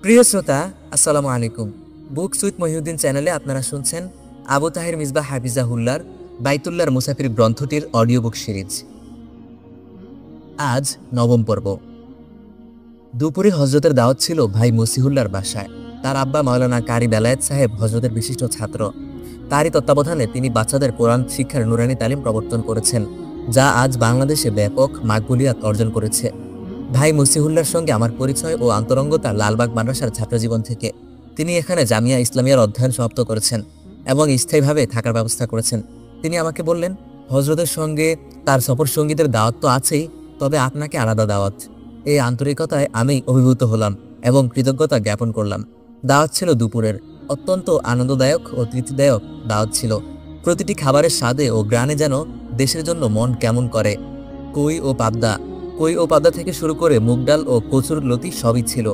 প্রিয় শ্রোতা, আসসালামু আলাইকুম। বুকস উইথ মহিউদ্দিন চ্যানেলে আপনারা শুনছেন আবু তাহের মিসবাহ হাফিজাহুল্লাহর বাইতুল্লাহর মুসাফির গ্রন্থটির অডিও বুক সিরিজ। আজ নবম পর্ব। দুপুরে হজরতের দাওয়াত ছিল ভাই মসিহুল্লাহর বাসায়। তার আব্বা মাওলানা কারি বেলায়েত সাহেব হজরতের বিশিষ্ট ছাত্র। তারই তত্ত্বাবধানে তিনি বাচ্চাদের কোরআন শিক্ষার নুরানি তালিম প্রবর্তন করেছেন, যা আজ বাংলাদেশে ব্যাপক মাকবুলিয়াত অর্জন করেছে। ভাই মসিহুল্লাহর সঙ্গে আমার পরিচয় ও আন্তরঙ্গতা লালবাগ মাদ্রাসার ছাত্রজীবন থেকে। তিনি এখানে জামিয়া ইসলামিয়ার অধ্যয়ন সমাপ্ত করেছেন এবং স্থায়ীভাবে থাকার ব্যবস্থা করেছেন। তিনি আমাকে বললেন, হজরতের সঙ্গে তার সফর সঙ্গীদের দাওয়াত তো আছেই, তবে আপনাকে আলাদা দাওয়াত। এই আন্তরিকতায় আমি অভিভূত হলাম এবং কৃতজ্ঞতা জ্ঞাপন করলাম। দাওয়াত ছিল দুপুরের। অত্যন্ত আনন্দদায়ক ও তৃপ্তিদায়ক দাওয়াত ছিল। প্রতিটি খাবারের স্বাদে ও গ্রানে যেন দেশের জন্য মন কেমন করে। কই ও পাবদা থেকে শুরু করে মুগ ডাল ও কচুর লতি সবই ছিল।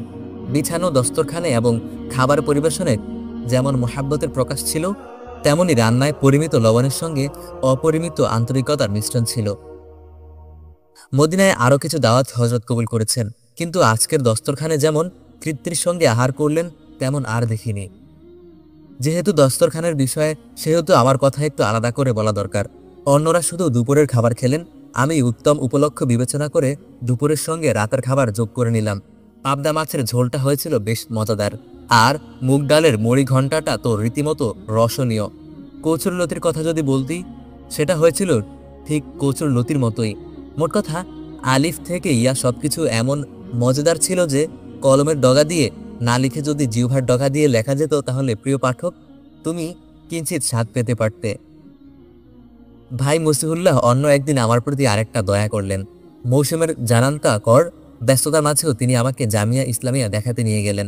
বিছানো দস্তরখানে এবং খাবার পরিবেশনে যেমন মোহাব্বতের প্রকাশ ছিল, তেমনি রান্নায় পরিমিত লবণের সঙ্গে অপরিমিত আন্তরিকতার মিশ্রণ ছিল। মদিনায় আরও কিছু দাওয়াত হজরত কবুল করেছেন, কিন্তু আজকের দস্তরখানে যেমন তৃপ্তির সঙ্গে আহার করলেন, তেমন আর দেখিনি। যেহেতু দস্তরখানের বিষয়ে, সেহেতু আমার কথা একটু আলাদা করে বলা দরকার। অন্যরা শুধু দুপুরের খাবার খেলেন, আমি উত্তম উপলক্ষ বিবেচনা করে দুপুরের সঙ্গে রাতের খাবার যোগ করে নিলাম। পাবদা মাছের ঝোলটা হয়েছিল বেশ মজাদার, আর মুগ ডালের মুড়ি ঘণ্টাটা তো রীতিমতো রসনীয়। কচুর লতির কথা যদি বলতি, সেটা হয়েছিল ঠিক কচুর লতির মতোই। মোট কথা, আলিফ থেকে ইয়া সবকিছু এমন মজাদার ছিল যে কলমের ডগা দিয়ে না লিখে যদি জিহ্বার ডগা দিয়ে লেখা যেত, তাহলে প্রিয় পাঠক, তুমি কিঞ্চিত স্বাদ পেতে পারতে। ভাই মসিহুল্লাহ অন্য একদিন আমার প্রতি আরেকটা দয়া করলেন। মৌসুমের জানান্তা কর ব্যস্ততার মাঝেও তিনি আমাকে জামিয়া ইসলামিয়া দেখাতে নিয়ে গেলেন।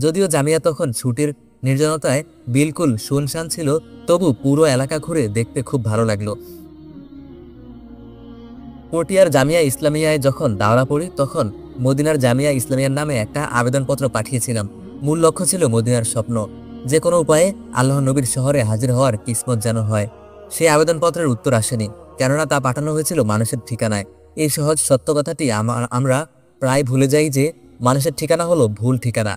যদিও জামিয়া তখন ছুটির নির্জনতায় বিলকুল শুনশান ছিল, তবু পুরো এলাকা ঘুরে দেখতে খুব ভালো লাগলো। পটিয়ার জামিয়া ইসলামিয়ায় যখন দাওরা পড়ি, তখন মদিনার জামিয়া ইসলামিয়ার নামে একটা আবেদনপত্র পাঠিয়েছিলাম। মূল লক্ষ্য ছিল মদিনার স্বপ্ন, যে কোনো উপায়ে আল্লাহ নবীর শহরে হাজির হওয়ার কিসমত যেন হয়। সেই আবেদনপত্রের উত্তর আসেনি, কেননা তা পাঠানো হয়েছিল মানুষের ঠিকানায়। এই সহজ সত্য কথাটি আমরা প্রায় ভুলে যাই যে মানুষের ঠিকানা হলো ভুল ঠিকানা।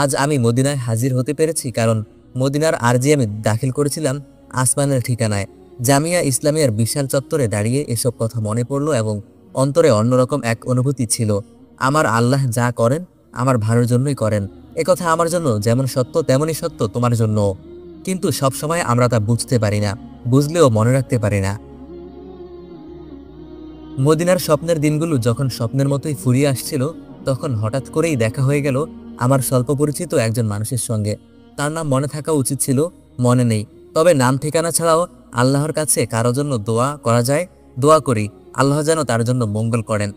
আজ আমি মদিনায় হাজির হতে পেরেছি, কারণ মদিনার আরজি আমি দাখিল করেছিলাম আসমানের ঠিকানায়। জামিয়া ইসলামিয়ার বিশাল চত্বরে দাঁড়িয়ে এসব কথা মনে পড়ল এবং অন্তরে অন্যরকম এক অনুভূতি ছিল। আমার আল্লাহ যা করেন আমার ভালোর জন্যই করেন, একথা আমার জন্য যেমন সত্য তেমনই সত্য তোমার জন্য। কিন্তু সবসময় আমরা তা বুঝতে পারি না, বুঝলেও মনে রাখতে পারি না। মদিনার স্বপ্নের দিনগুলো যখন স্বপ্নের মতোই ফুরিয়ে আসছিল, তখন হঠাৎ করেই দেখা হয়ে গেল আমার স্বল্প পরিচিত একজন মানুষের সঙ্গে। তার নাম মনে থাকা উচিত ছিল, মনে নেই। তবে নাম ঠিকানা ছাড়াও আল্লাহর কাছে কারো জন্য দোয়া করা যায়, দোয়া করি আল্লাহ যেন তার জন্য মঙ্গল করেন।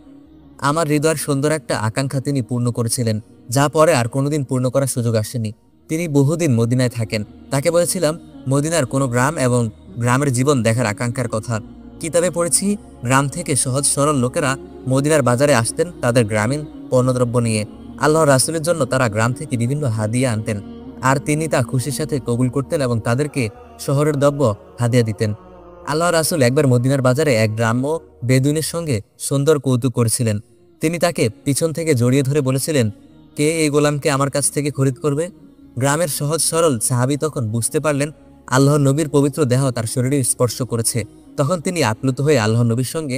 আমার হৃদয়ের সুন্দর একটা আকাঙ্ক্ষা তিনি পূর্ণ করেছিলেন, যা পরে আর কোনোদিন পূর্ণ করার সুযোগ আসেনি। তিনি বহুদিন মদিনায় থাকেন। তাকে বলেছিলাম মদিনার কোনো গ্রাম এবং গ্রামের জীবন দেখার আকাঙ্ক্ষার কথা। কিতাবে পড়েছি, গ্রাম থেকে সহজ সরল লোকেরা মদিনার বাজারে আসতেন তাদের গ্রামীণ পণ্যদ্রব্য নিয়ে। আল্লাহর রাসূলের জন্য তারা গ্রাম থেকে বিভিন্ন হাদিয়া আনতেন, আর তিনি তা খুশির সাথে কবুল করতেন এবং তাদেরকে শহরের দ্রব্য হাদিয়া দিতেন। আল্লাহর রাসূল একবার মদিনার বাজারে এক গ্রাম্য বেদুইনের সঙ্গে সুন্দর কৌতুক করেছিলেন। তিনি তাকে পিছন থেকে জড়িয়ে ধরে বলেছিলেন, কে এই গোলামকে আমার কাছ থেকে খরিদ করবে? গ্রামের সহজ সরল সাহাবী তখন বুঝতে পারলেন আল্লাহর নবীর পবিত্র দেহ তার শরীরে স্পর্শ করেছে। তখন তিনি আপ্লুত হয়ে আল্লাহর নবীর সঙ্গে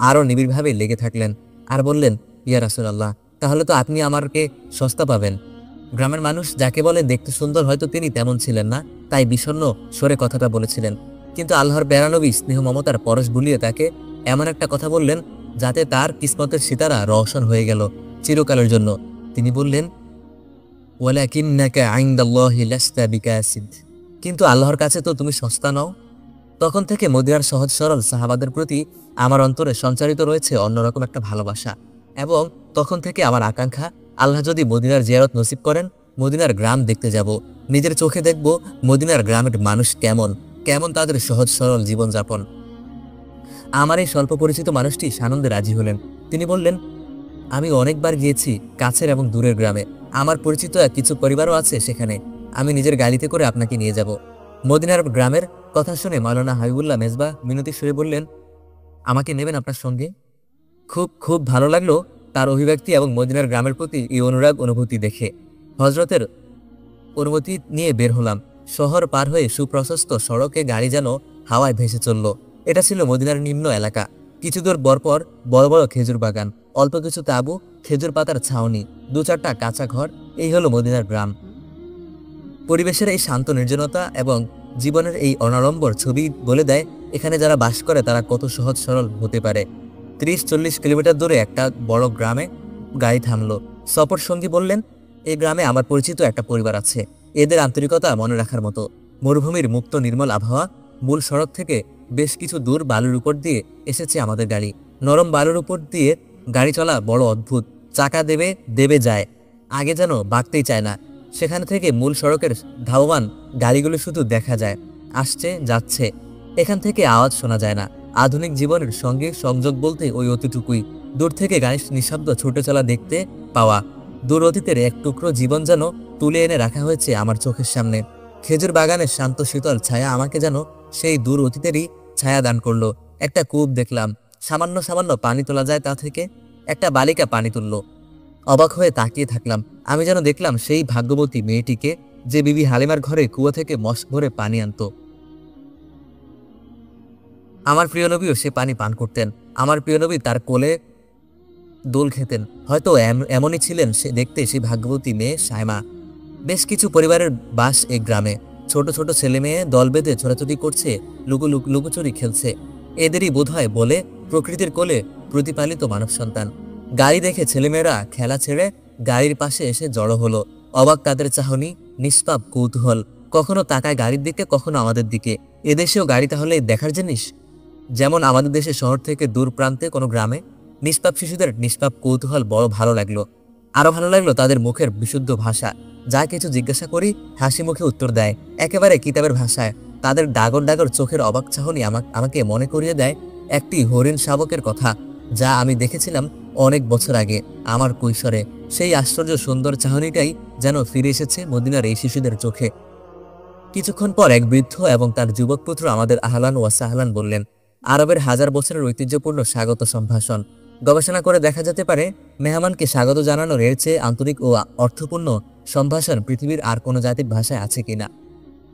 আরও নিবিড়ভাবে লেগে থাকলেন আর বললেন, ইয়া রাসূলুল্লাহ, তাহলে তো আপনি আমাকে সস্তা পাবেন। গ্রামের মানুষ যাকে বলে দেখতে সুন্দর, হয়তো তিনি তেমন ছিলেন না, তাই বিষণ্ণ স্বরে কথাটা বলেছিলেন। কিন্তু আল্লাহর প্যারা নবী স্নেহ মমতার পরশ বুলিয়ে তাকে এমন একটা কথা বললেন, যাতে তার কিসমতের সিতারা রওশন হয়ে গেল চিরকালের জন্য। তিনি বললেন, ওয়ালাকিন্নাকা ইনদাল্লাহি লাস্তা বিকাসিদ, কিন্তু আল্লাহর কাছে তো তুমি সস্তা নও। তখন থেকে মদিনার সহজ সরল সাহাবাদের প্রতি আমার অন্তরে সঞ্চারিত রয়েছে অন্যরকম একটা ভালোবাসা, এবং তখন থেকে আমার আকাঙ্ক্ষা, আল্লাহ যদি মদিনার জিয়ারত নসিব করেন, মদিনার গ্রাম দেখতে যাব, নিজের চোখে দেখব মদিনার গ্রামের মানুষ কেমন কেমন তাদের সহজ সরল জীবনযাপন। আমার এই স্বল্প পরিচিত মানুষটি সানন্দে রাজি হলেন। তিনি বললেন, আমি অনেকবার গিয়েছি কাছের এবং দূরের গ্রামে, আমার পরিচিত কিছু পরিবারও আছে সেখানে, আমি নিজের গাড়িতে করে আপনাকে নিয়ে যাব। মদিনার গ্রামের কথা শুনে মাওলানা হাবিবুল্লাহ মেজবাহ মিনতি সুরে বললেন, আমাকে নেবেন আপনার সঙ্গে? খুব খুব ভালো লাগলো তার অভিব্যক্তি এবং মদিনার গ্রামের প্রতি এই অনুরাগ অনুভূতি দেখে। হজরতের অনুমতি নিয়ে বের হলাম। শহর পার হয়ে সুপ্রশস্ত সড়কে গাড়ি যেন হাওয়ায় ভেসে চলল। এটা ছিল মদিনার নিম্ন এলাকা। কিছু দূর পরপর বড় বড় খেজুর বাগান, অল্প কিছু তাঁবু, খেজুর পাতার ছাউনি, 2-4টা কাঁচা ঘর। এই হলো মদিনার গ্রাম। পরিবেশের এই শান্ত নির্জনতা এবং জীবনের এই অনাড়ম্বর ছবি বলে দেয় এখানে যারা বাস করে তারা কত সহজ সরল হতে পারে। 30-40 কিলোমিটার দূরে একটা বড় গ্রামে গাড়ি থামলো। সফর সঙ্গী বললেন, এই গ্রামে আমার পরিচিত একটা পরিবার আছে। এদের আন্তরিকতা মনে রাখার মতো। মরুভূমির মুক্ত নির্মল আবহাওয়া। মূল সড়ক থেকে বেশ কিছু দূর বালুর উপর দিয়ে এসেছে আমাদের গাড়ি। নরম বালুর উপর দিয়ে গাড়ি চলা বড় অদ্ভুত। চাকা দেবে দেবে যায়, আগে যেন বাড়তেই চায় না। সেখান থেকে মূল সড়কের ধাবমান গাড়িগুলো শুধু দেখা যায়, আসছে যাচ্ছে। এখান থেকে আওয়াজ শোনা যায় না। আধুনিক জীবনের সঙ্গে সংযোগ বলতে ওই অতিটুকুই। দূর থেকে গাড়ির নিঃশব্দ ছুটে চলা দেখতে পাওয়া। দূর অতীতের এক টুকরো জীবন যেন তুলে এনে রাখা হয়েছে আমার চোখের সামনে। খেজুর বাগানের শান্ত শীতল ছায়া আমাকে যেন সেই দূর অতীতেরই ছায়া দান করলো। একটা কূপ দেখলাম, সামান্য সামান্য পানি তোলা যায় তা থেকে। একটা বালিকা পানি তুলল। অবাক হয়ে তাকিয়ে থাকলাম। আমি যেন দেখলাম সেই ভাগ্যবতী মেয়েটিকে যে বিবি হালিমার ঘরে কুয়ো থেকে মস্ক ভরে পানি আনত। আমার প্রিয় নবীও সে পানি পান করতেন। আমার প্রিয় নবী তার কোলে দোল খেতেন। হয়তো এমনই ছিলেন সে দেখতে সেই ভাগ্যবতী মেয়ে সায়মা। বেশ কিছু পরিবারের বাস এই গ্রামে। ছোট ছোট ছেলে মেয়ে দল বেঁধে ছোটাছুটি করছে, লুকোচুরি খেলছে। এদেরই বোধহয় বলে প্রকৃতির কোলে প্রতিপালিত মানব সন্তান। গাড়ি দেখে ছেলেমেয়েরা খেলা ছেড়ে গাড়ির পাশে এসে জড়ো হলো। অবাক তাদের চাহনি, নিষ্পাপ কৌতূহল। কখনো তাকায় গাড়ির দিকে, কখনো আমাদের দিকে। এদেশেও গাড়ি তাহলে দেখার জিনিস? যেমন আমাদের দেশে শহর থেকে দূর প্রান্তে কোনো গ্রামে নিষ্পাপ শিশুদের নিষ্পাপ কৌতূহল বড় ভালো লাগলো। আরো ভালো লাগলো তাদের মুখের বিশুদ্ধ ভাষা। যা কিছু জিজ্ঞাসা করি হাসি মুখে উত্তর দেয়, একেবারে কিতাবের ভাষায়। তাদের ডাগর ডাগর চোখের অবাক চাহনি আমাকে মনে করিয়ে দেয় একটি হরিণ শাবকের কথা, যা আমি দেখেছিলাম অনেক বছর আগে আমার কৈশোরে। সেই আশ্চর্য সুন্দর চাহনিটাই যেন ফিরে এসেছে মদিনার এই শিশুদের চোখে। কিছুক্ষণ পর এক বৃদ্ধ এবং তার যুবক পুত্র আমাদের আহলান ওয়া সাহলান বললেন। আরবের 1000 বছরের ঐতিহ্যপূর্ণ স্বাগত সম্ভাষণ। গবেষণা করে দেখা যেতে পারে মেহমানকে স্বাগত জানানোর এর চেয়ে আন্তরিক ও অর্থপূর্ণ সম্ভাষণ পৃথিবীর আর কোনো জাতির ভাষায় আছে কিনা।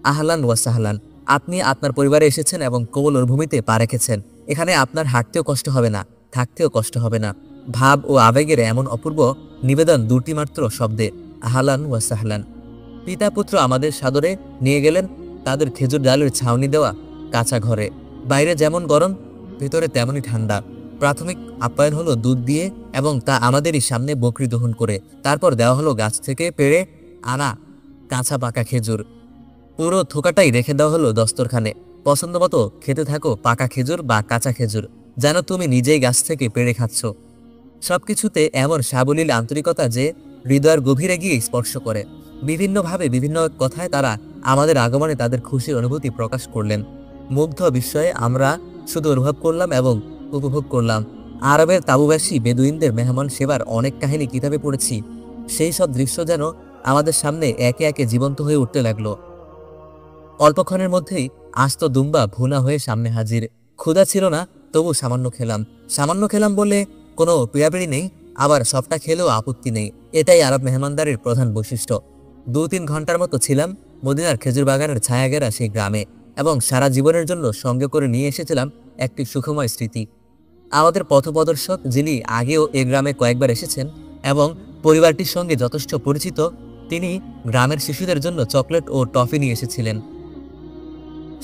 আহলান ওয়া সাহলান, আপনি আপনার পরিবারে এসেছেন এবং কোমল ভূমিতে পা রেখেছেন। এখানে আপনার হাঁটতেও কষ্ট হবে না, থাকতেও কষ্ট হবে না। ভাব ও আবেগের এমন অপূর্ব নিবেদন দুটি মাত্র শব্দে, আহলান ওয়া সাহলান। পিতা পুত্র আমাদের সাদরে নিয়ে গেলেন তাদের খেজুর ডালের ছাউনি দেওয়া কাঁচা ঘরে। বাইরে যেমন গরম, ভেতরে তেমনই ঠান্ডা। প্রাথমিক আপ্যায়ন হলো দুধ দিয়ে এবং তা আমাদেরই সামনে বকরি দহন করে। তারপর দেওয়া হলো গাছ থেকে পেড়ে আনা কাঁচা পাকা খেজুর। পুরো থোকাটাই রেখে দেওয়া হলো দস্তরখানে। পছন্দ মতো খেতে থাকো পাকা খেজুর বা কাঁচা খেজুর, যেন তুমি নিজেই গাছ থেকে পেড়ে খাচ্ছ। সবকিছুতে এমন সাবলীল আন্তরিকতা যে হৃদয়ের গভীরে গিয়ে স্পর্শ করে। বিভিন্নভাবে বিভিন্ন কথায় তারা আমাদের আগমনে তাদের খুশির অনুভূতি প্রকাশ করলেন। মুগ্ধ বিস্ময়ে আমরা শুধু অনুভব করলাম এবং উপভোগ করলাম। আরবের তাবুবাসী বেদুইনদের মেহমান সেবার অনেক কাহিনী কিতাবে পড়েছি। সেই সব দৃশ্য যেন আমাদের সামনে একে একে জীবন্ত হয়ে উঠতে লাগলো। অল্পক্ষণের মধ্যেই আস্ত দুম্বা ভুনা হয়ে সামনে হাজির। ক্ষুধা ছিল না, তবু সামান্য খেলাম বলে কোনো পিড়াপিড়ি নেই, আবার সবটা খেলেও আপত্তি নেই। এটাই আরব মেহমানদারির প্রধান বৈশিষ্ট্য। 2-3 ঘন্টার মতো ছিলাম মদিনার খেজুর বাগানের ছায়াঘেরা সেই গ্রামে এবং সারা জীবনের জন্য সঙ্গে করে নিয়ে এসেছিলাম একটি সুখময় স্মৃতি। আমাদের পথপ্রদর্শক, যিনি আগেও এ গ্রামে কয়েকবার এসেছেন এবং পরিবারটির সঙ্গে যথেষ্ট পরিচিত, তিনি গ্রামের শিশুদের জন্য চকলেট ও টফি নিয়ে এসেছিলেন।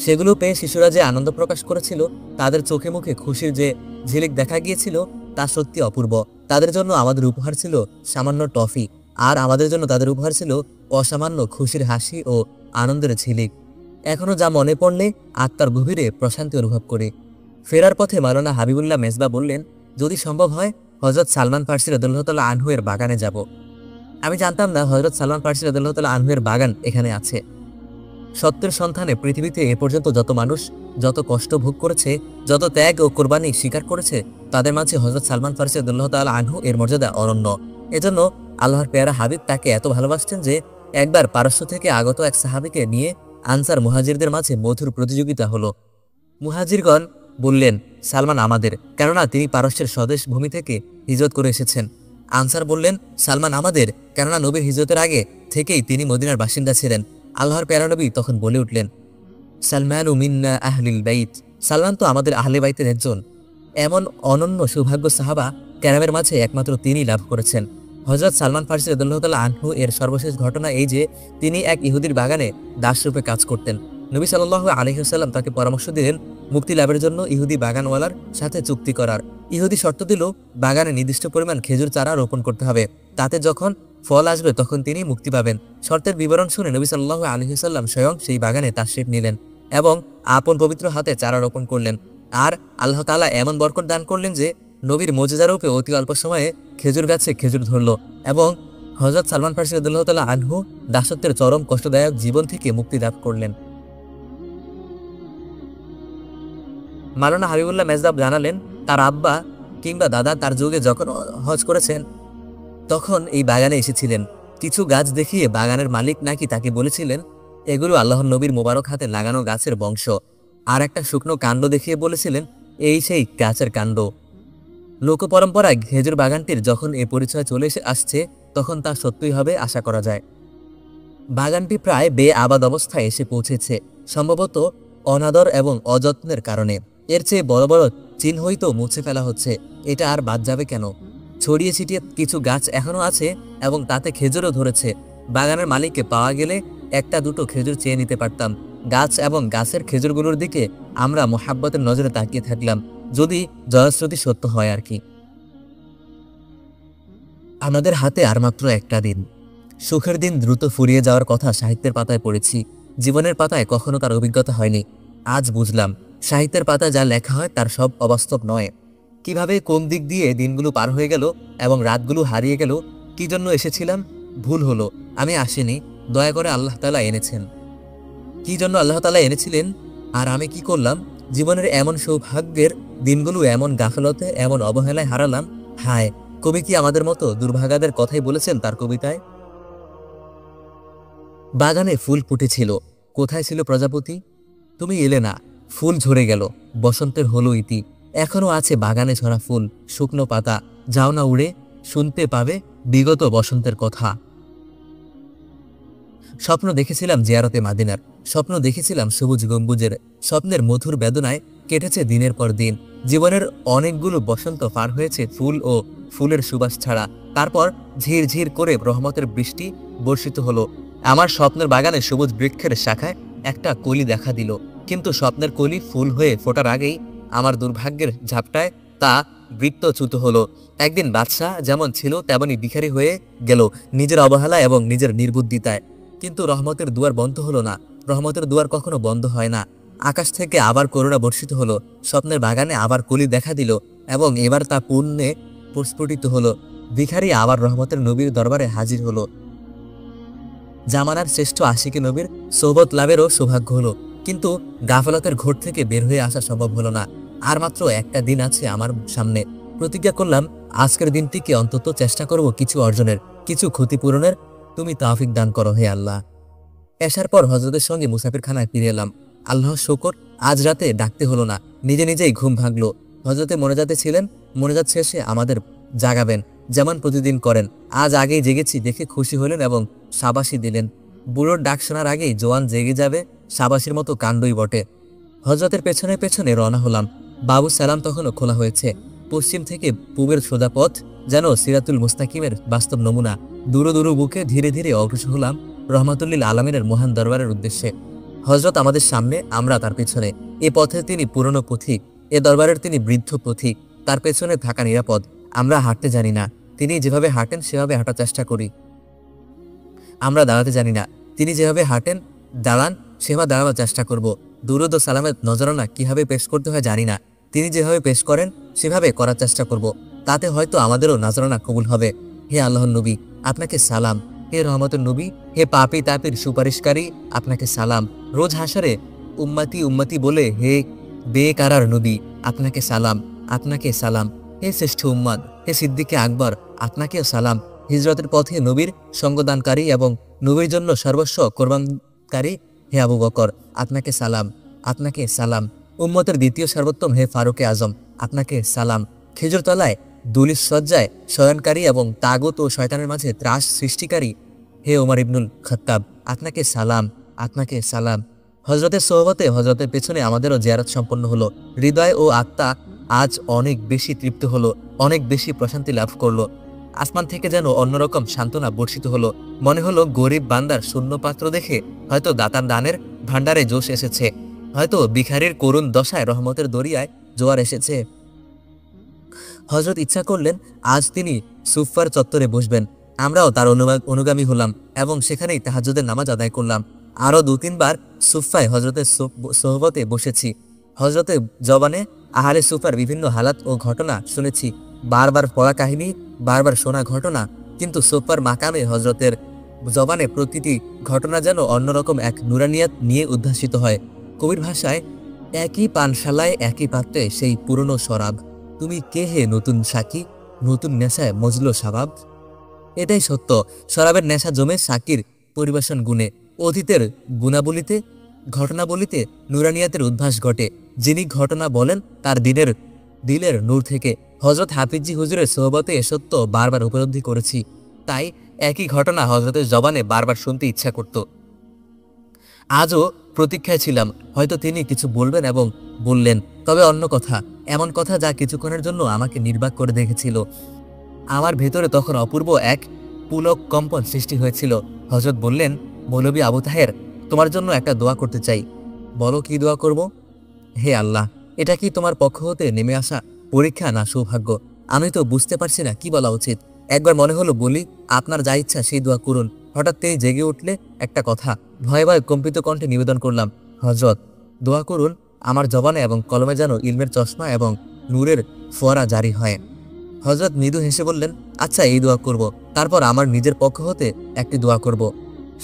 সেগুলো পেয়ে শিশুরা যে আনন্দ প্রকাশ করেছিল, তাদের চোখে মুখে খুশির যে ঝিলিক দেখা গিয়েছিল, তা সত্যি অপূর্ব। তাদের জন্য আমাদের উপহার ছিল সামান্য টফি, আর আমাদের জন্য তাদের উপহার ছিল অসামান্য খুশির হাসি ও আনন্দের ঝিলিক। এখনো যা মনে পড়লে আত্মার গভীরে প্রশান্তি অনুভব করে। ফেরার পথে মাওলানা হাবিবুল্লাহ মেজবা বললেন, যদি সম্ভব হয় হযরত সালমান ফার্সি রাদিয়াল্লাহু তাআলা আনহু এর বাগানে যাব। আমি জানতাম না হযরত সালমান ফার্সি রাদিয়াল্লাহু তাআলা আনহু এর বাগান এখানে আছে। সত্যের সন্ধানে পৃথিবীতে এ পর্যন্ত যত মানুষ যত কষ্ট ভোগ করেছে, যত ত্যাগ ও কোরবানি স্বীকার করেছে, তাদের মাঝে হযরত সালমান ফার্সি রাদিয়াল্লাহু তাআলা আনহু এর মর্যাদা অনন্য। এজন্য আল্লাহর পেয়ারা হাবিব তাকে এত ভালোবাসতেন যে একবার পারস্য থেকে আগত এক সাহাবীকে নিয়ে আনসার মুহাজিরদের মাঝে মধুর প্রতিযোগিতা হলো। মুহাজিরগণ বললেন, সালমান আমাদের, কেননা তিনি পারস্যের স্বদেশ ভূমি থেকে হিজরত করে এসেছেন। আনসার বললেন, সালমান আমাদের, কেননা নবীর হিজরতের আগে থেকেই তিনি মদিনার বাসিন্দা ছিলেন। আল্লাহর প্যারা নবী তখন বলে উঠলেন, সালমানু মিন্না আহলিল বাইত, সালমান তো আমাদের আহলে বাইতের একজন। এমন অনন্য সৌভাগ্য সাহাবা কেরামের মাঝে একমাত্র তিনি লাভ করেছেন। হযরত সালমান ফারসি রাদিয়াল্লাহু তাআলা আনহু এর সর্বশেষ ঘটনা এই যে তিনি এক ইহুদির বাগানে দাসরূপে কাজ করতেন। নবী সাল্লাল্লাহু আলাইহি ওয়াসাল্লাম তাকে পরামর্শ দিলেন মুক্তি লাভের জন্য ইহুদি বাগানওয়ালার সাথে চুক্তি করার। ইহুদি শর্ত দিল বাগানে নির্দিষ্ট পরিমাণ খেজুর চারা রোপণ করতে হবে, তাতে যখন ফল আসবে তখন তিনি মুক্তি পাবেন। শর্তের বিবরণ শুনে নবী সাল্লাল্লাহু আলাইহি ওয়াসাল্লাম স্বয়ং সেই বাগানে তাশরিফ নিলেন এবং আপন পবিত্র হাতে চারা রোপণ করলেন। আর আল্লাহ তাআলা এমন বরকত দান করলেন যে নবীর মুজিজারূপে অতি অল্প সময়ে খেজুর গাছে খেজুর ধরল এবং হযরত সালমান ফারসি রাদিয়াল্লাহু তাআলা আনহু দাসত্বের চরম কষ্টদায়ক জীবন থেকে মুক্তি লাভ করলেন। মাওলানা হাবিবুল্লাহ মেজদাব জানালেন, তার আব্বা কিংবা দাদা তার যুগে যখন হজ করেছেন তখন এই বাগানে এসেছিলেন। কিছু গাছ দেখিয়ে বাগানের মালিক নাকি তাকে বলেছিলেন, এগুলো আল্লাহর নবীর মোবারক হাতে লাগানো গাছের বংশ। আর একটা শুকনো কাণ্ড দেখিয়ে বলেছিলেন, এই সেই গাছের কাণ্ড। লোকপরম্পরায় খেজুর বাগানটির যখন এ পরিচয় চলে আসছে তখন তা সত্যই হবে আশা করা যায়। বাগানটি প্রায় বে-আবাদ অবস্থায় এসে পৌঁছেছে, সম্ভবত অনাদর এবং অযত্নের কারণে। এর চেয়ে বড় বড় চিহ্নই তো মুছে ফেলা হচ্ছে, এটা আর বাদ যাবে কেন? ছড়িয়ে ছিটিয়ে কিছু গাছ এখনো আছে এবং তাতে খেজুরও ধরেছে। বাগানের মালিককে পাওয়া গেলে একটা দুটো খেজুর চেয়ে নিতে পারতাম। গাছ এবং গাছের খেজুরগুলোর দিকে আমরা মোহাব্বতের নজরে তাকিয়ে থাকলাম, যদি জয়শ্রুতি সত্য হয় আর কি। আমাদের হাতে আর মাত্র একটা দিন। সুখের দিন দ্রুত ফুরিয়ে যাওয়ার কথা সাহিত্যের পাতায় পড়েছি, জীবনের পাতায় কখনো তার অভিজ্ঞতা হয়নি। আজ বুঝলাম সাহিত্যের পাতায় যা লেখা হয় তার সব অবাস্তব নয়। কিভাবে কোন দিক দিয়ে দিনগুলো পার হয়ে গেল এবং রাতগুলো হারিয়ে গেল। কি জন্য এসেছিলাম? ভুল হলো, আমি আসিনি, দয়া করে আল্লাহ তাআলা এনেছেন। কি জন্য আল্লাহ তাআলা এনেছিলেন আর আমি কি করলাম? জীবনের এমন সৌভাগ্যের দিনগুলো এমন গাফলতে, এমন অবহেলায় হারালাম। হায়, কবি কি আমাদের মতো দুর্ভাগাদের কথাই বলেছেন তার কবিতায়? বাগানে ফুল ফুটেছিল, কোথায় ছিল প্রজাপতি? তুমি এলে না, ফুল ঝরে গেল, বসন্তের হলো ইতি। এখনো আছে বাগানে ঝরা ফুল, শুকনো পাতা, যাও না উড়ে, শুনতে পাবে বিগত বসন্তের কথা। স্বপ্ন দেখেছিলাম জিয়ারতে মাদিনার, স্বপ্ন দেখেছিলাম সবুজ গম্বুজের। স্বপ্নের মধুর বেদনায় কেটেছে দিনের পর দিন। জীবনের অনেকগুলো বসন্ত পার হয়েছে ফুল ও ফুলের সুবাস ছাড়া। তারপর ঝিরঝির করে রহমতের বৃষ্টি বর্ষিত হলো। আমার স্বপ্নের বাগানে সবুজ বৃক্ষের শাখায় একটা কলি দেখা দিল, কিন্তু স্বপ্নের কলি ফুল হয়ে ফোটার আগেই আমার দুর্ভাগ্যের ঝাপটায় তা বৃত্তচ্যুত হলো। একদিন বাদশাহ যেমন ছিল তেমনই ভিখারি হয়ে গেল নিজের অবহেলা এবং নিজের নির্বুদ্ধিতায়। কিন্তু রহমতের দুয়ার বন্ধ হলো না, রহমতের দুয়ার কখনো বন্ধ হয় না। আকাশ থেকে আবার করুণা বর্ষিত হলো, স্বপ্নের বাগানে আবার কলি দেখা দিল এবং এবার তা পুণ্যে প্রস্ফুটিত হলো। ভিখারি আবার রহমতের নবীর দরবারে হাজির হলো। জামানার শ্রেষ্ঠ আশিকে নবীর সোহবত লাভেরও সৌভাগ্য হলো, কিন্তু গাফলতের ঘোর থেকে বের হয়ে আসা সম্ভব হলো না। আর মাত্র একটা দিন আছে আমার সামনে। প্রতিজ্ঞা করলাম আজকের দিনটিকে অন্তত চেষ্টা করব কিছু অর্জনের, কিছু ক্ষতিপূরণের। তুমি তৌফিক দান করো হে আল্লাহ। এশার পর হযরতের সঙ্গে মুসাফিরখানায় ফিরে এলাম। আল্লাহর শুকর, আজ রাতে ডাকতে হলো না, নিজে নিজেই ঘুম ভাঙলো। হযরতে মোনাজাতে ছিলেন, মোনাজাত শেষে আমাদের জাগাবেন যেমন প্রতিদিন করেন। আজ আগেই জেগেছি দেখে খুশি হলেন এবং শাবাশি দিলেন। বুড়োর ডাক শোনার আগেই জোয়ান জেগে যাবে, শাবাশির মতো কাণ্ডই বটে। হযরতের পেছনে পেছনে রওনা হলাম। বাবু সালাম তখনও খোলা হয়েছে। পশ্চিম থেকে পূবের সোজা পথ যেন সিরাতুল মুস্তাকিমের বাস্তব নমুনা। দুরু দুরু বুকে ধীরে ধীরে অগ্রসর হলাম রহমাতুল্লিল আলমিনের মহান দরবারের উদ্দেশ্যে। হযরত আমাদের সামনে, আমরা তার পেছনে। এ পথে তিনি পুরনো পথিক, এ দরবারের তিনি বৃদ্ধ পথিক। তার পেছনে থাকা নিরাপদ। আমরা হাঁটতে জানি না, তিনি যেভাবে হাঁটেন সেভাবে হাঁটার চেষ্টা করি। আমরা দাঁড়াতে জানি না, তিনি যেভাবে হাঁটেন দাঁড়ান সেভাবে দাঁড়াবার চেষ্টা করব। দুরুদ ও সালামের নজরানা কিভাবে পেশ করতে হয় জানি না, তিনি যেভাবে পেশ করেন সেভাবে করার চেষ্টা করব। তাতে হয়তো আমাদেরও নজরানা কবুল হবে। হে আল্লাহর নবী, আপনাকে সালাম। হে রহমতের নবী, হে পাপী তাপির সুপারিশকারী, আপনাকে সালাম। রোজ হাসরে উম্মতি উম্মতি বলে হে বেকারার নবী, আপনাকে সালাম, আপনাকে সালাম। হে শ্রেষ্ঠ উম্মাদ, হে সিদ্দিকে আকবর, আপনাকেও সালাম। হিজরতের পথে নবীর সঙ্গদানকারী এবং নবীর জন্য সর্বস্ব কোরবানকারী হে আবু বকর, আপনাকে সালাম, আপনাকে সালাম। উম্মতের দ্বিতীয় সর্বোত্তম হে ফারুকে আজম, আপনাকে সালাম। খেজুর তলায় দুলিশ সজ্জায় শয়নকারী এবং তাগুত ও শয়তানের মাঝে ত্রাস সৃষ্টিকারী, হে ওমর ইবনুল খাত্তাব, আপনাকে সালাম, আপনাকে সালাম। হজরতের সোহবতে হজরতের পেছনে আমাদেরও জিয়ারত সম্পন্ন হলো। হৃদয় ও আত্মা আজ অনেক বেশি তৃপ্ত হলো, অনেক বেশি প্রশান্তি লাভ করলো। আসমান থেকে যেন অন্যরকম সান্ত্বনা বর্ষিত হলো। মনে হলো গরিব বান্দার শূন্য পাত্র দেখে হয়তো দাতার দানের ভাণ্ডারে জোশ এসেছে, হয়তো ভিখারির করুণ দশায় রহমতের দরিয়ায় জোয়ার এসেছে। হজরত ইচ্ছা করলেন আজ তিনি সুফার চত্বরে বসবেন। আমরাও তার অনুগামী হলাম এবং সেখানেই তাহাজ্জুদের নামাজ আদায় করলাম। আরও 2-3 বার সুফায় হজরতের সোহবতে বসেছি। হজরতের জবানে আহারে সুফার বিভিন্ন হালাত ও ঘটনা শুনেছি, বারবার পড়া কাহিনী, বারবার শোনা ঘটনা, কিন্তু সুফার মাকামে হজরতের জবানে প্রতিটি ঘটনা যেন অন্যরকম এক নুরানিয়াত নিয়ে উদ্ভাসিত হয়। কবির ভাষায়, একই পানশালায় একই পাত্রে সেই পুরনো শরাব, তুমি কে হে নতুন সাকি, নতুন নেশায় মজলো স্বভাব। এটাই সত্য, শরাবের নেশা জমে সাকির পরিবেশন গুণে, অতীতের গুণাবলিতে, ঘটনাবলিতে নুরানিয়াতের উদ্ভাস ঘটে। যিনি ঘটনা বলেন তার দিলের নূর থেকে। হজরত হাফিজি হুজুরের সোহবতে এ সত্য বারবার উপলব্ধি করেছি, তাই একই ঘটনা হজরতের জবানে বারবার শুনতে ইচ্ছা করত। আজও প্রতীক্ষায় ছিলাম, হয়তো তিনি কিছু বলবেন এবং বললেন, তবে অন্য কথা, এমন কথা যা কিছুক্ষণের জন্য আমাকে নির্বাক করে দেখেছিল। আমার ভেতরে তখন অপূর্ব এক পুলক কম্পন সৃষ্টি হয়েছিল। হজরত বললেন, মৌলভী আবু তাহের, তোমার জন্য একটা দোয়া করতে চাই। বলো, কি দোয়া করব? হে আল্লাহ, এটা কি তোমার পক্ষ হতে নেমে আসা পরীক্ষা না সৌভাগ্য? আমি তো বুঝতে পারছি না কি বলা উচিত। একবার মনে হলো বলি, আপনার যা ইচ্ছা সেই দোয়া করুন। হঠাৎ তিনি জেগে উঠলে একটা কথা, ভয়ে ভয়ে কম্পিত কণ্ঠে নিবেদন করলাম, হজরত, দোয়া করুন আমার জবানে এবং কলমে যেন ইলমের চশমা এবং নূরের ফোয়ারা জারি হয়। হজরত মৃদু হেসে বললেন, আচ্ছা, এই দোয়া করব। তারপর আমার নিজের পক্ষ হতে একটি দোয়া করব।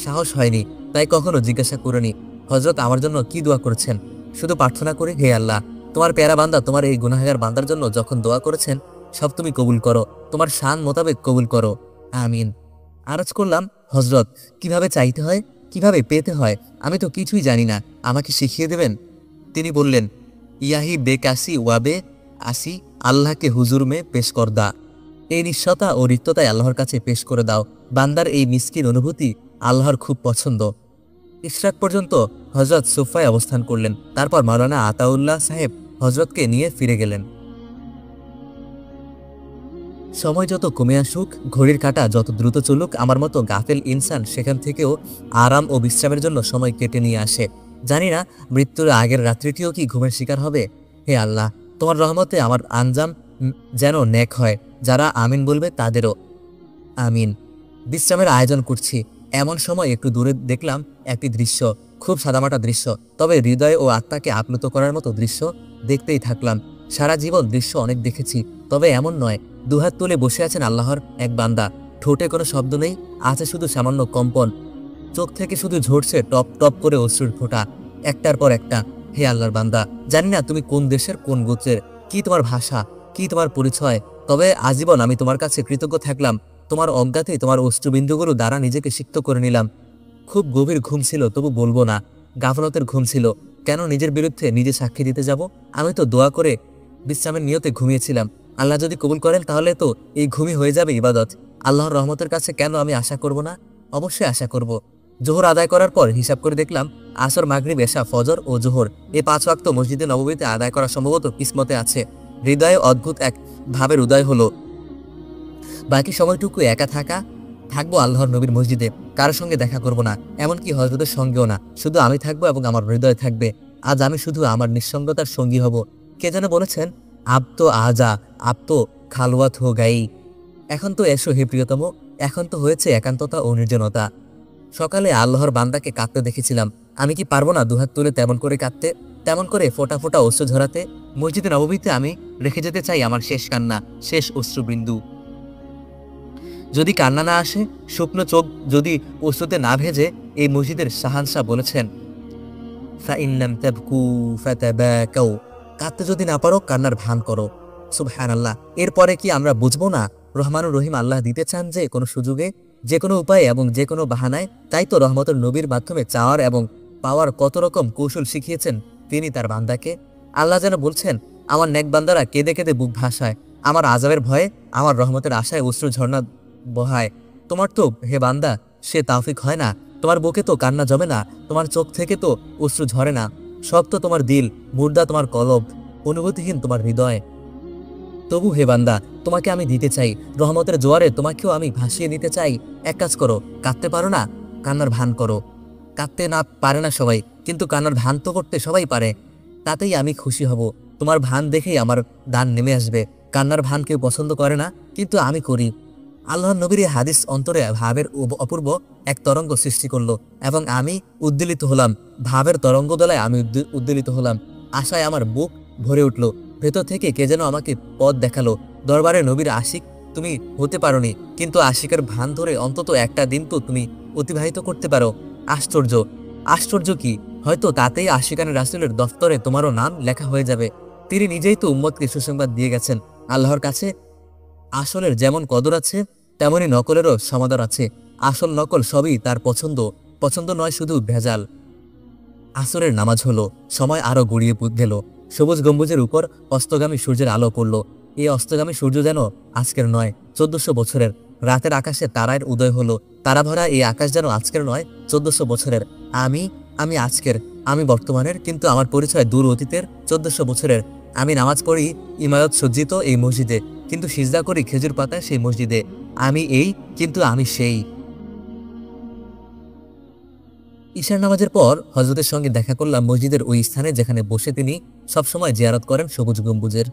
সাহস হয়নি, তাই কখনো জিজ্ঞাসা করিনি, হজরত আমার জন্য কি দোয়া করেছেন। শুধু প্রার্থনা করি, হে আল্লাহ, তোমার প্যারা বান্দা তোমার এই গুনাহগার বান্দার জন্য যখন দোয়া করেছেন, সব তুমি কবুল করো, তোমার শান মোতাবেক কবুল করো, আমিন। আরজ করলাম, হজরত, কিভাবে চাইতে হয়, কিভাবে পেতে হয়, আমি তো কিছুই জানি না, আমাকে শিখিয়ে দেবেন? তিনি বললেন, ইয়াহি বেকাসি ওয়াবে আসি আল্লাহকে হুজুর মে পেশ কর দা। এই নিঃস্বতা ও রিক্ততায় আল্লাহর কাছে পেশ করে দাও। বান্দার এই মিসকিন অনুভূতি আল্লাহর খুব পছন্দ। ইশরাক পর্যন্ত হজরত সোফায় অবস্থান করলেন। তারপর মাওলানা আতাউল্লাহ সাহেব হজরতকে নিয়ে ফিরে গেলেন। সময় যত কমে আসুক, ঘড়ির কাঁটা যত দ্রুত চলুক, আমার মতো গাফেল ইনসান সেখান থেকেও আরাম ও বিশ্রামের জন্য সময় কেটে নিয়ে আসে। জানি না মৃত্যুর আগের রাত্রিটিও কি ঘুমের শিকার হবে। হে আল্লাহ, তোমার রহমতে আমার আঞ্জাম যেন নেক হয়, যারা আমিন বলবে তাদেরও আমিন। বিশ্রামের আয়োজন করছি, এমন সময় একটু দূরে দেখলাম একটি দৃশ্য, খুব সাদামাটা দৃশ্য, তবে হৃদয় ও আত্মাকে আপ্লুত করার মতো দৃশ্য। দেখতেই থাকলাম। সারা জীবন দৃশ্য অনেক দেখেছি, তবে এমন নয়। দুহাত তুলে বসে আছেন আল্লাহর এক বান্দা, ঠোঁটে কোনো শব্দ নেই, আছে শুধু সামান্য কম্পন, চোখ থেকে শুধু ঝরছে টপ টপ করে অশ্রুর ফোঁটা, একটার পর একটা। হে আল্লাহর বান্দা, জানি না তুমি কোন দেশের কোন গোত্রের, কি তোমার ভাষা, কি তোমার পরিচয়, তবে আজীবন আমি তোমার কাছে কৃতজ্ঞ থাকলাম। তোমার অজ্ঞাতে তোমার অশ্রুবিন্দুগুলো দ্বারা নিজেকে সিক্ত করে নিলাম। খুব গভীর ঘুম ছিল, তবু বলবো না, গাফলতের ঘুম ছিল। কেন নিজের বিরুদ্ধে নিজে সাক্ষী দিতে যাব? আমি তো দোয়া করে বিশ্রামের নিয়তে ঘুমিয়েছিলাম। আল্লাহ যদি কবুল করেন তাহলে তো এই ঘুমই হয়ে যাবে ইবাদত। আল্লাহর রহমতের কাছে কেন আমি আশা করব না? অবশ্যই আশা করব। জোহর আদায় করার পর হিসাব করে দেখলাম আসর, মাগরিব, এশা, ফজর ও জোহর এই 5 ওয়াক্ত মসজিদে নববীতে আদায় করা সম্ভবত কিসমতে আছে। হৃদয়ে অদ্ভুত এক ভাবের উদয় হলো। বাকি সময়টুকু একা থাকবো আল্লাহর নবীর মসজিদে, কারোর সঙ্গে দেখা করব না, এমনকি হযরতের সঙ্গেও না। শুধু আমি থাকবো এবং আমার হৃদয় থাকবে। আজ আমি শুধু আমার নিঃসঙ্গতার সঙ্গী হব। কে যেন বলেছেন, আব তো আজা, আব তো খালওয়াত হো গাই। এখন তো এসো হে প্রিয়তম, এখন তো হয়েছে একান্ততা ও নির্জনতা। সকালে আল্লাহর বান্দাকে কাঁদতে দেখেছিলাম, আমি কি পারবো না দুহাত তুলে তেমন করে কাঁদতে, তেমন করে ফোঁটা ফোঁটা অশ্রু ঝরাতে? মসজিদে নববীতে আমি রেখে যেতে চাই আমার শেষ কান্না, শেষ অশ্রুবিন্দু। যদি কান্না না আসে, শুকনো চোখ যদি অশ্রুতে না ভেজে, এই মসজিদের শাহানশাহ বলেছেন, ফাইন্নাম তাবকু ফাতাবাকাউ, কাঁদতে যদি না পারো কান্নার ভান করো। সুবহানাল্লাহ। এরপরে কি আমরা বুঝবো না রহমানুর রহিম আল্লাহ দিতে চান যে কোনো সুযোগে, যে কোনো উপায়ে এবং যে কোনো বাহানায়? তাই তো রহমতের নবীর মাধ্যমে চাওয়ার এবং পাওয়ার কত রকম কৌশল শিখিয়েছেন তিনি তার বান্দাকে। আল্লাহ যেন বলছেন, আমার নেক বান্দারা কেঁদে কেঁদে বুক ভাসায়, আমার আযাবের ভয়ে, আমার রহমতের আশায় অশ্রু ঝর্ণা বহায়। তোমার তো হে বান্দা সে তাওফিক হয় না, তোমার বুকে তো কান্না জমে না, তোমার চোখ থেকে তো অশ্রু ঝরে না। শক্ত তোমার দিল, মুর্দা তোমার কলব, অনুভূতিহীন তোমার হৃদয়। তবু হে বান্দা, তোমাকে আমি দিতে চাই রহমতের জোয়ারে, তোমাকেও আমি ভাসিয়ে নিতে চাই। এক কাজ করো, কাঁদতে পারো না, কান্নার ভান করো। কাঁদতে না পারে না সবাই, কিন্তু কান্নার ভান তো করতে সবাই পারে। তাতেই আমি খুশি হব, তোমার ভান দেখেই আমার দান নেমে আসবে। কান্নার ভান কেউ পছন্দ করে না, কিন্তু আমি করি। আল্লাহর নবীর এই হাদিস অন্তরে ভাবের অপূর্ব এক তরঙ্গ সৃষ্টি করলো, এবং আমি উদ্বেলিত হলাম। ভাবের তরঙ্গ দলায় আমি উদ্বেলিত হলাম। আশায় আমার বুক ভরে উঠল। ভেতর থেকে কে যেন আমাকে পথ দেখালো। দরবারে নবীর আশিক তুমি হতে পারোনি, কিন্তু আশিকের ভান ধরে অন্তত একটা দিন তো তুমি অতিবাহিত করতে পারো। আশ্চর্য! আশ্চর্য কি? হয়তো তাতেই আশিকানে রাসূলের দফতরে তোমারও নাম লেখা হয়ে যাবে। তিনি নিজেই তো উম্মতকে সুসংবাদ দিয়ে গেছেন, আল্লাহর কাছে আসলের যেমন কদর আছে, তেমনি নকলেরও সমাদর আছে। আসল নকল সবই তার পছন্দ, পছন্দ নয় শুধু ভেজাল। আসরের নামাজ হলো, সময় আরো গড়িয়ে গেল। সবুজ গম্বুজের উপর অস্তগামী সূর্যের আলো পড়ল। এই অস্তগামী সূর্য যেন আজকের নয়, 1400 বছরের। রাতের আকাশে তারার উদয় হলো। তারা ভরা এই আকাশ যেন আজকের নয়, 1400 বছরের। আমি আজকের, আমি বর্তমানের, কিন্তু আমার পরিচয় দূর অতীতের, 1400 বছরের। আমি নামাজ পড়ি ইমারত সজ্জিত এই মসজিদে, কিন্তু সিজদা করি খেজুর পাতায় সেই মসজিদে। আমি এই, কিন্তু আমি সেই। ঈশার নামাজের পর হযরতের সঙ্গে দেখা করলাম মসজিদের ওই স্থানে যেখানে বসে তিনি সবসময় জিয়ারত করেন সবুজ গম্বুজের।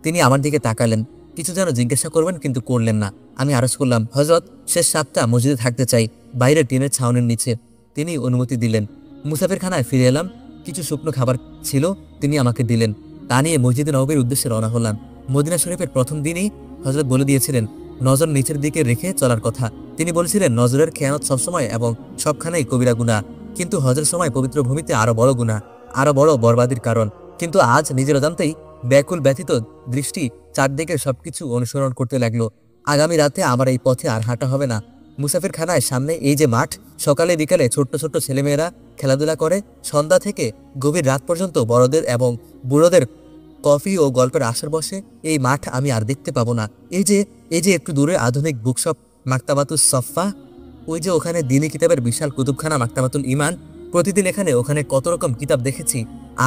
তিনি আমার দিকে তাকালেন, কিছু যেন জিজ্ঞাসা করবেন, কিন্তু করলেন না। আমি আরজ করলাম, হযরত, শেষ রাতটা মসজিদে থাকতে চাই, বাইরে টিনের ছাউনির নিচে। তিনি অনুমতি দিলেন। মুসাফিরখানায় ফিরে এলাম। কিছু শুকনো খাবার ছিল, তিনি আমাকে দিলেন। তা নিয়ে মসজিদে নববীর উদ্দেশ্যে রওনা হলাম। মদিনা শরীফের প্রথম দিনই হযরত বলে দিয়েছিলেন নজর নিচের দিকে রেখে চলার কথা। তিনি বলেছিলেন নজরের খেয়ানত সবসময় এবং সবখানেই কবিরা গুনাহ, কিন্তু হজের সময় পবিত্র ভূমিতে আরো বড় গুনাহ, আরো বড় বরবাদির কারণ। কিন্তু আজ নিজের অজান্তেই ব্যাকুল ব্যথিত দৃষ্টি চারদিকে সবকিছু অনুসরণ করতে লাগলো। আগামী রাতে আমার এই পথে আর হাঁটা হবে না। মুসাফিরখানায় সামনে এই যে মাঠ, সকালে বিকালে ছোট্ট ছোট্ট ছেলেমেয়েরা খেলাধুলা করে, সন্ধ্যা থেকে গভীর রাত পর্যন্ত বড়দের এবং বুড়োদের কফি ও গল্পের আসর বসে, এই মাঠ আমি আর দেখতে পাবো না। এই যে একটু দূরে আধুনিক বুকশপ মাকতাবাতুস সফা, ওই যে ওখানে দিনী কিতাবের বিশাল কুতুবখানা মাকতাবাতুল ঈমান। প্রতিদিন এখানে ওখানে কত রকম কিতাব দেখেছি,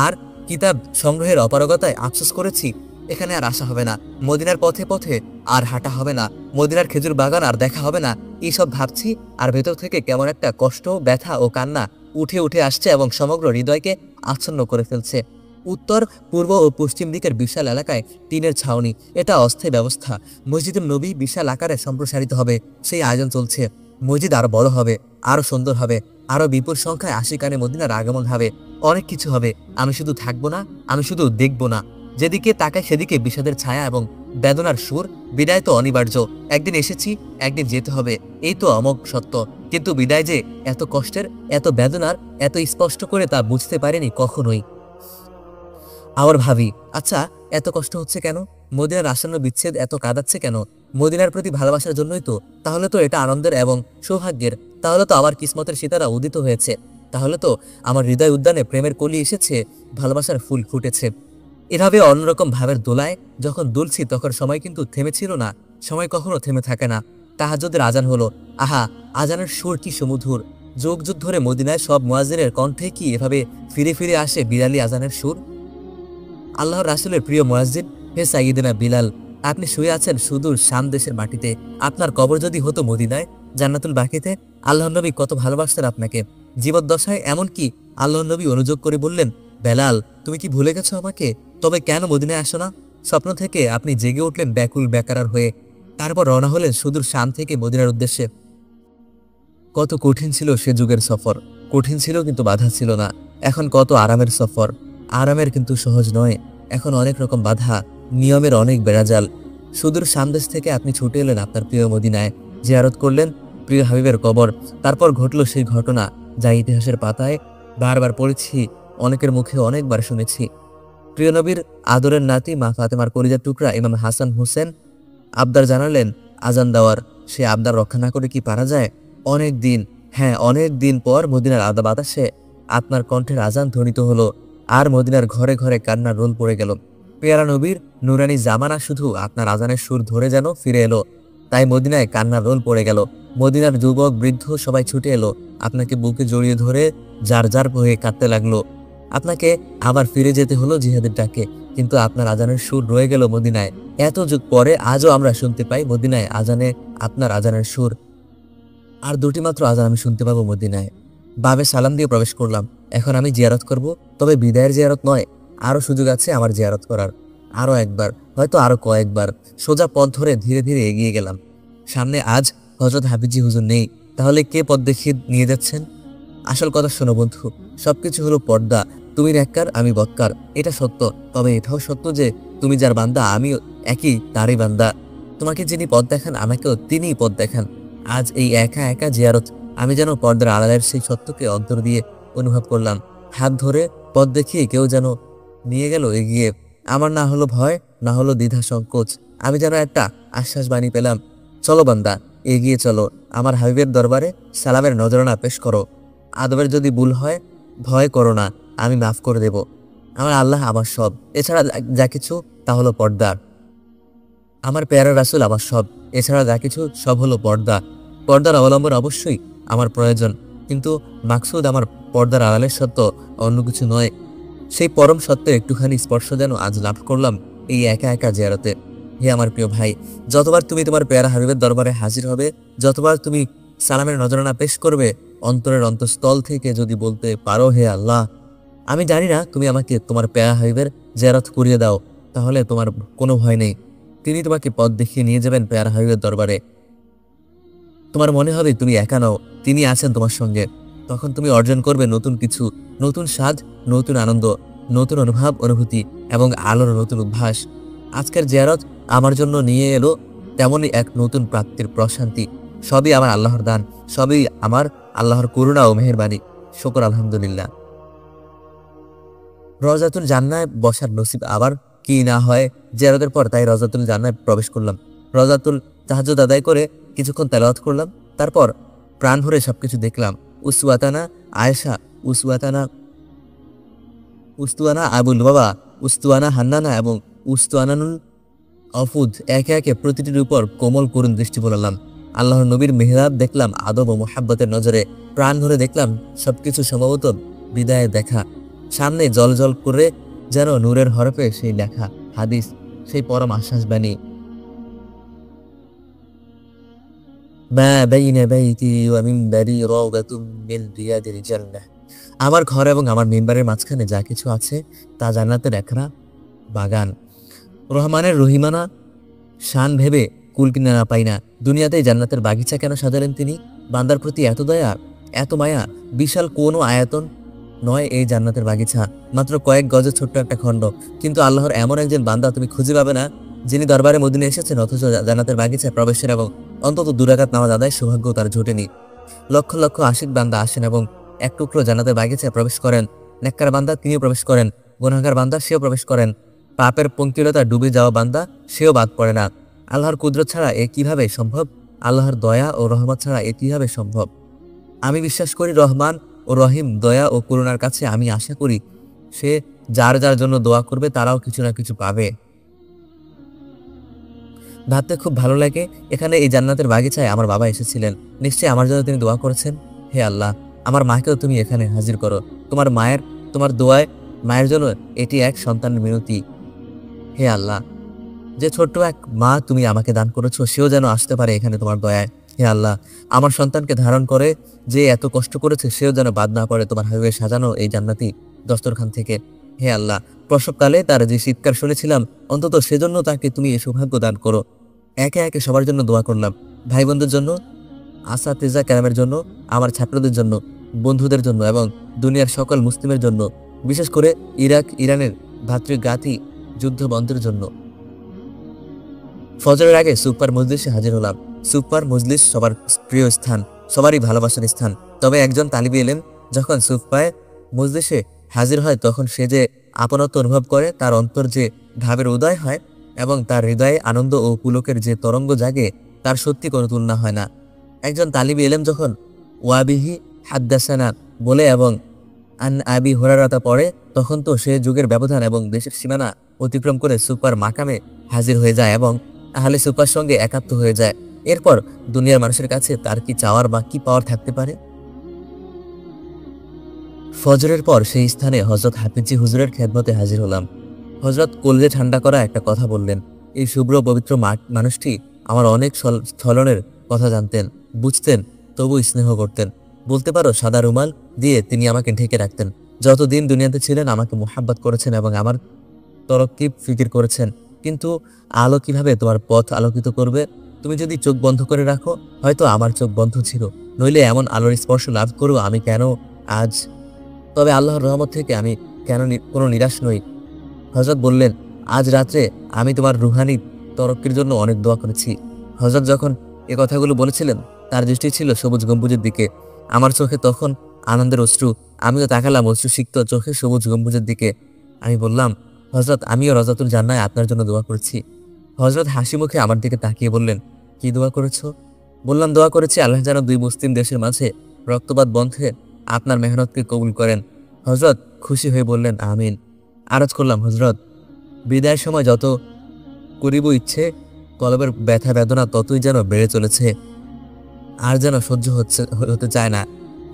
আর কিতাব সংগ্রহের অপারগতায় আফসোস করেছি। এখানে আর আসা হবে না। মদিনার পথে পথে আর হাঁটা হবে না। মদিনার খেজুর বাগান আর দেখা হবে না। এইসব ভাবছি, আর ভেতর থেকে কেমন একটা কষ্ট, ব্যথা ও কান্না উঠে উঠে আসছে এবং সমগ্র হৃদয়কে আচ্ছন্ন করে ফেলছে। উত্তর, পূর্ব ও পশ্চিম দিকের বিশাল এলাকায় টিনের ছাউনি, এটা অস্থায়ী ব্যবস্থা। মসজিদুল নবী বিশাল আকারে সম্প্রসারিত হবে, সেই আয়োজন চলছে। মসজিদ আরো বড় হবে, আরো সুন্দর হবে, আরো বিপুল সংখ্যায় আশিকানে মদিনার আগমন হবে। অনেক কিছু হবে। আমি শুধু থাকবো না, আমি শুধু দেখবো না। যেদিকে তাকায় সেদিকে বিষাদের ছায়া এবং বেদনার সুর। বিদায় তো অনিবার্য। একদিন এসেছি, একদিন যেতে হবে, এই তো অমোঘ সত্য। কিন্তু বিদায় যে এত কষ্টের, এত বেদনার, এত স্পষ্ট করে তা বুঝতে পারিনি কখনোই। আবার ভাবি, আচ্ছা, এত কষ্ট হচ্ছে কেন? মদিনার আসন্ন বিচ্ছেদ এত কাঁদাচ্ছে কেন? মদিনার প্রতি ভালোবাসার জন্যই তো। তাহলে তো এটা আনন্দের এবং সৌভাগ্যের। তাহলে তো আমার কিসমতের সিতারা উদিত হয়েছে। তাহলে তো আমার হৃদয় উদ্যানে প্রেমের কলি এসেছে, ভালোবাসার ফুল ফুটেছে। এভাবে অন্যরকম ভাবের দোলায় যখন দুলছি, তখন সময় কিন্তু থেমেছিল না। সময় কখনো থেমে থাকে না। তাহাজ্জুদের আজান হলো। আহা, আজানের সুর কি সুমধুর! যুগ যুগ ধরে মদিনায় সব মুয়াজ্জিনের কণ্ঠে কি এভাবে ফিরে ফিরে আসে বিলালি আজানের সুর? আল্লাহর রাসূলের প্রিয় মুয়াজ্জিন, হে সাইয়্যিদিনা বিলাল, আপনি শুয়ে আছেন সুদূর শাম দেশের মাটিতে। আপনার কবর যদি হতো মদিনায়, জান্নাতুল বাকিতে, আল্লাহর নবী কত ভালোবাসতেন আপনাকে। জীবদ্দশায় এমনকি আল্লাহর নবী অনুযোগ করে বললেন, বেলাল, তুমি কি ভুলে গেছো আমাকে? তবে কেন মদিনায় আসো না? স্বপ্ন থেকে আপনি জেগে উঠলেন ব্যাকুল বেকারার হয়ে। তারপর রওনা হলেন সুদূর শাম থেকে মদিনার উদ্দেশ্যে। কত কঠিন ছিল সে যুগের সফর। কঠিন ছিল, কিন্তু বাধা ছিল না। এখন কত আরামের সফর। আরামের, কিন্তু সহজ নয়। এখন অনেক রকম বাধা, নিয়মের অনেক বেড়াজাল। সুদূর সামদেশ থেকে আপনি ছুটে এলেন আপনার প্রিয় মদিনায়, জিয়ারত করলেন প্রিয় হাবিবের কবর। তারপর ঘটল সেই ঘটনা যা ইতিহাসের পাতায় বারবার পড়েছি, অনেকের মুখে অনেকবার শুনেছি। প্রিয় নবীর আদরের নাতি মা ফাতেমার কলিজার টুকরা ইমাম হাসান হোসেন আবদার জানালেন আজান দেওয়ার। সে আবদার রক্ষা না করে কি পারা যায়? অনেক দিন, হ্যাঁ অনেক দিন পর মদিনার আদা বাতাসে আপনার কণ্ঠের আজান ধ্বনিত হলো, আর মদিনার ঘরে ঘরে কান্নার রোল পড়ে গেল। পেয়ারা নবীর নুরানি জামানা শুধু আপনার আজানের সুর ধরে যেন ফিরে এলো। তাই মদিনায় কান্নার রোল পড়ে গেল। মদিনার যুবক বৃদ্ধ সবাই ছুটে এলো, আপনাকে বুকে জড়িয়ে ধরে যার যার হয়ে কাঁদতে লাগলো। আপনাকে আবার ফিরে যেতে হলো জিহাদের ডাকে, কিন্তু আপনার আজানের সুর রয়ে গেল মদিনায়। এত যুগ পরে আজও আমরা শুনতে পাই মদিনায় আজানে আপনার আজানের সুর। আর দুটি মাত্র আজান আমি শুনতে পাবো মদিনায়। বাবে সালাম দিয়ে প্রবেশ করলাম। এখন আমি জিয়ারত করব, তবে বিদায়ের জিয়ারত নয়। আরও সুযোগ আছে আমার জিয়ারত করার, আরও একবার, হয়তো আরও কয়েকবার। সোজা পথ ধরে ধীরে ধীরে এগিয়ে গেলাম। সামনে আজ হযরত হাফিজি হুজুর নেই, তাহলে কে পথ দেখিয়ে নিয়ে যাচ্ছেন? আসল কথা শোনো বন্ধু, সবকিছু হলো পর্দা। তুমি নেককার, আমি বদকার, এটা সত্য। তবে এটাও সত্য যে তুমি যার বান্দা, আমিও একই তারই বান্দা। তোমাকে যিনি পথ দেখান, আমাকেও তিনিই পথ দেখান। আজ এই একা একা জিয়ারত আমি যেন পর্দার আড়ালের সেই সত্যকে অন্তর দিয়ে অনুভব করলাম। হাত ধরে পথ দেখিয়ে কেউ যেন নিয়ে গেল এগিয়ে। আমার না হলো ভয়, না হলো দ্বিধা সংকোচ, আমি যেন একটা আশ্বাস বাণী পেলাম। চলো বান্দা, এগিয়ে চলো, আমার হাবিবের দরবারে সালামের নজরানা পেশ করো। আদবের যদি ভুল হয় ভয় করো না, আমি মাফ করে দেব। আমার আল্লাহ আমার সব, এছাড়া যা কিছু তা হলো পর্দা। আমার প্যারা রাসূল আমার সব, এছাড়া যা কিছু সব হলো পর্দা। পর্দার অবলম্বন অবশ্যই আমার প্রয়োজন, কিন্তু মাকসুদ আমার পর্দার আড়ালের সত্য, অন্য কিছু নয়। সেই পরম সত্যের একটুখানি স্পর্শ যেন আজ লাভ করলাম এই একা একা জিয়ারতে। হে আমার প্রিয় ভাই, যতবার তুমি তোমার প্যারা হাবিবের দরবারে হাজির হবে, যতবার তুমি সালামের নজরানা পেশ করবে, অন্তরের অন্তঃস্থল থেকে যদি বলতে পারো, হে আল্লাহ, আমি জানি না তুমি আমাকে তোমার প্যারা হাবিবের জিয়ারত করিয়ে দাও, তাহলে তোমার কোনো ভয় নেই। তিনি তোমাকে পথ দেখিয়ে নিয়ে যাবেন প্যারা হাবিবের দরবারে। তোমার মনে হবে তুমি একা নও, তিনি আছেন তোমার সঙ্গে। তখন তুমি অর্জন করবে নতুন কিছু, নতুন স্বাদ, নতুন আনন্দ, নতুন অনুভব অনুভূতি এবং আলোর নতুন উদ্ভাস। আজকের জিয়ারত আমার জন্য নিয়ে এলো তেমনই এক নতুন প্রাপ্তির প্রশান্তি। সবই আমার আল্লাহর দান, সবই আমার আল্লাহর করুণা ও মেহেরবানি। শুকর আলহামদুলিল্লাহ। রওজাতুল জান্নায় বসার নসিব আবার কি না হয় জিয়ারতের পর, তাই রওজাতুল জান্নায় প্রবেশ করলাম। রওজাতুল তাহাজ্জুদ আদায় করে কিছুক্ষণ তেলাওয়াত করলাম। তারপর প্রাণ ভরে সবকিছু দেখলাম। উসওয়াতানা আয়েশা, উসওয়াতানা উস্তুয়ানা আবুল বাবা, উস্তুয়ানা হান্নানা এবং উস্তুয়ানানুল অফুদ, একে একে প্রতিটির উপর কোমল করুণ দৃষ্টি বলালাম। আল্লাহর নবীর মেহরাব দেখলাম আদব ও মোহাব্বতের নজরে। প্রাণ ধরে দেখলাম সবকিছু সম্ভবত বিদায়ে দেখা। সামনে জল জল করে যেন নূরের হরফে সেই লেখা হাদিস, সেই পরম আশ্বাস বাণী, মা বাইনা বাইতি ওয়া মিনবারি রাওদাতুম মিন রিয়াদিল জান্নাহ। আমার ঘর এবং আমার মিম্বারের মাঝখানে যা কিছু আছে তা জান্নাতের একরা বাগান। রহমানের রহিমানা শান ভেবে কুল কিনারা পাই না। দুনিয়াতেই জান্নাতের বাগিচা কেন সাজালেন তিনি? বান্দার প্রতি এত দয়া, এত মায়া। বিশাল কোনো আয়তন নয় এই জান্নাতের বাগিচা, মাত্র কয়েক গজের ছোট্ট একটা খণ্ড। কিন্তু আল্লাহর এমন একজন বান্দা তুমি খুঁজে পাবে না যিনি দরবারে মদিনে এসেছেন অথচ জান্নাতের বাগিচায় প্রবেশের এবং অন্তত 2 রাকাত নামাজ আদায় সৌভাগ্য তার জোটেনি। লক্ষ লক্ষ আশিক বান্দা আসেন এবং এক টুকরো জান্নাতের বাগিচায় প্রবেশ করেন। নেককার বান্দা তিনিও প্রবেশ করেন, গুনাহগার বান্দা সেও প্রবেশ করেন, পাপের পঙ্কিলতা ডুবে যাওয়া বান্দা সেও বাদ পড়ে না। আল্লাহর কুদরত ছাড়া এ কিভাবে সম্ভব? আল্লাহর দয়া ও রহমত ছাড়া এ কিভাবে সম্ভব? আমি বিশ্বাস করি রহমান ও রহিম দয়া ও করুণার কাছে। আমি আশা করি সে যার যার জন্য দোয়া করবে তারাও কিছু না কিছু পাবে। ভাবতে খুব ভালো লাগে, এখানে এই জান্নাতের বাগিচায় আমার বাবা এসেছিলেন। নিশ্চয়ই আমার জন্য তিনি দোয়া করেছেন। হে আল্লাহ, আমার মাকেও তুমি এখানে হাজির করো। তোমার দোয়ায় মায়ের জন্য এটি এক সন্তানের মিনতি। হে আল্লাহ, যে ছোট্ট এক মা তুমি আমাকে দান করেছো, সেও যেন আসতে পারে এখানে তোমার দয়ায়। হে আল্লাহ, আমার সন্তানকে ধারণ করে যে এত কষ্ট করেছে, সেও যেন বাদ না পড়ে তোমার হাবিবের সাজানো এই জান্নাতি দস্তরখান থেকে। হে আল্লাহ, প্রসবকালে তার যে চিৎকার শুনেছিলাম, অন্তত সেজন্য তাকে তুমি এই সৌভাগ্য দান করো। একে একে সবার জন্য দোয়া করলাম। ভাই বোনদের জন্য, আসাতিজা কেরামের জন্য, আমার ছাত্রদের জন্য, বন্ধুদের জন্য এবং দুনিয়ার সকল মুসলিমের জন্য, বিশেষ করে ইরাক ইরানের ভাতৃঘাতী যুদ্ধ বন্ধের জন্য। ফজরের আগে সুপার মজলিসে হাজির হলাম। সুপার মজলিস সবার প্রিয় স্থান, সবারই ভালোবাসার স্থান। তবে একজন তালিবি এলেম যখন সুপায় মজলিসে হাজির হয়, তখন সে যে আপনত্ব অনুভব করে, তার অন্তর যে ভাবের উদয় হয় এবং তার হৃদয়ে আনন্দ ও পুলকের যে তরঙ্গ জাগে, তার সত্যি কোনো তুলনা হয় না। একজন তালিবি এলেম যখন ওয়াবিহি হাদ্দাসানা বলে এবং আন আবি হুরায়রা পড়ে, তখন তো সে যুগের ব্যবধান এবং দেশের সীমানা অতিক্রম করে সুপার মাকামে হাজির হয়ে যায় এবং আহলে সুপার সঙ্গে একাত্ম হয়ে যায়। এরপর দুনিয়ার মানুষের কাছে তার কি চাওয়ার বা কি পাওয়ার থাকতে পারে? ফজরের পর সেই স্থানে হযরত হাফিজি হুজুরের খেদমতে হাজির হলাম। হযরত কলজে ঠান্ডা করা একটা কথা বললেন। এই শুভ্র পবিত্র মানুষটি আমার অনেক স্খলনের কথা জানতেন, বুঝতেন, তবু স্নেহ করতেন। বলতে পারো সাদা রুমাল দিয়ে তিনি আমাকে ঢেকে রাখতেন। যতদিন দুনিয়াতে ছিলেন আমাকে মোহাব্বত করেছেন এবং আমার তরক্কি ফিকির করেছেন। কিন্তু আলো কিভাবে তোমার পথ আলোকিত করবে? তুমি যদি চোখ বন্ধ করে রাখো, হয়তো আমার চোখ বন্ধ ছিল, নইলে এমন আলোর স্পর্শ লাভ করেও আমি কেন আজ? তবে আল্লাহর রহমত থেকে আমি কেন কোনো নিরাশ নই। হযরত বললেন, আজ রাত্রে আমি তোমার রুহানি তরক্কির জন্য অনেক দোয়া করেছি। হযরত যখন এ কথাগুলো বলেছিলেন, তার দৃষ্টি ছিল সবুজ গম্বুজের দিকে। আমার চোখে তখন আনন্দের অশ্রু। আমিও তাকালাম অশ্রুসিক্ত চোখে সবুজ গম্বুজের দিকে। আমি বললাম, হযরত আমিও রজাতুল জান্নায় আপনার জন্য দোয়া করেছি। হযরত হাসি মুখে আমার দিকে তাকিয়ে বললেন, কি দোয়া করেছো? বললাম, দোয়া করেছি আল্লাহ যেন দুই মুসলিম দেশের মাঝে রক্তপাত বন্ধে আপনার মেহনতকে কবুল করেন। হযরত খুশি হয়ে বললেন, আমিন। আরজ করলাম, হযরত বিদায়ের সময় যত করিব ইচ্ছে, কলবের ব্যথা বেদনা ততই যেন বেড়ে চলেছে, আর যেন সহ্য হতে চায় না।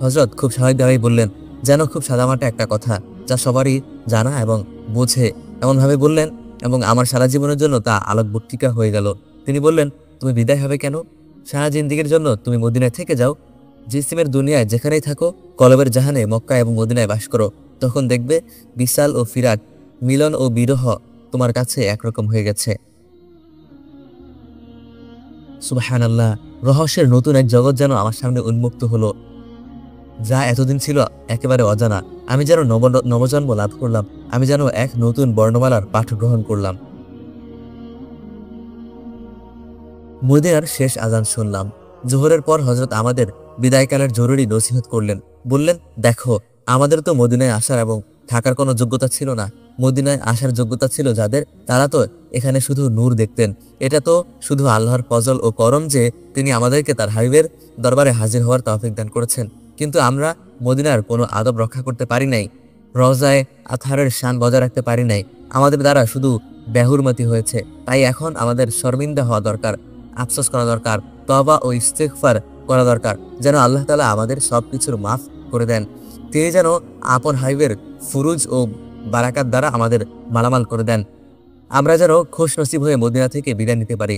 হযরত খুব স্বাভাবিকভাবেই বললেন, যেন খুব সাদামাটা একটা কথা, যা সবারই জানা এবং বোঝে, এমনভাবে বললেন এবং আমার সারা জীবনের জন্য তা আলোকবর্তিকা হয়ে গেল। তিনি বললেন, তুমি বিদায় হবে কেন? সারা জিন্দেগীর জন্য তুমি মদিনায় থেকে যাও। জিসিমের দুনিয়ায় যেখানেই থাকো, কলবের জাহানে মক্কা এবং মদিনায় বাস করো। তখন দেখবে বিশাল ও ফিরাট, মিলন ও বিরহ তোমার কাছে একরকম হয়ে গেছে। সুবহানাল্লাহ। রহস্যের নতুন এক জগৎ যেন আমার সামনে উন্মুক্ত হলো, যা এতদিন ছিল একেবারে অজানা। আমি যেন নবজন্ম লাভ করলাম। আমি যেন এক নতুন বর্ণমালার পাঠ গ্রহণ করলাম। মদিনার শেষ আজান শুনলাম। জোহরের পর হযরত আমাদের বিদায়কালের জরুরি নসিহত করলেন। বললেন, দেখো, আমাদের তো মদিনায় আসার এবং থাকার কোনো যোগ্যতা ছিল না। মদিনায় আসার যোগ্যতা ছিল যাদের, তারা তো এখানে শুধু নূর দেখতেন। এটা তো শুধু আল্লাহর ফজল ও করম যে তিনি আমাদেরকে তার হাবিবের দরবারে হাজির হওয়ার তৌফিক দান করেছেন। কিন্তু আমরা মদিনার কোনো আদব রক্ষা করতে পারি নাই, রওজায়ে আতহারের শান বজায় রাখতে পারি নাই। আমাদের দ্বারা শুধু বেহুরমতি হয়েছে। তাই এখন আমাদের শর্মিন্দা হওয়া দরকার, আফসোস করা দরকার, তওবা ও ইস্তিগফার করা দরকার, যেন আল্লাহ তাআলা আমাদের সবকিছুর মাফ করে দেন। তিনি যেন আপন হাবিবের ফুরুজ ও বারাকাত দ্বারা আমাদের মালামাল করে দেন। আমরা যেন খুশ নসিব হয়ে মদিনা থেকে বিদায় নিতে পারি।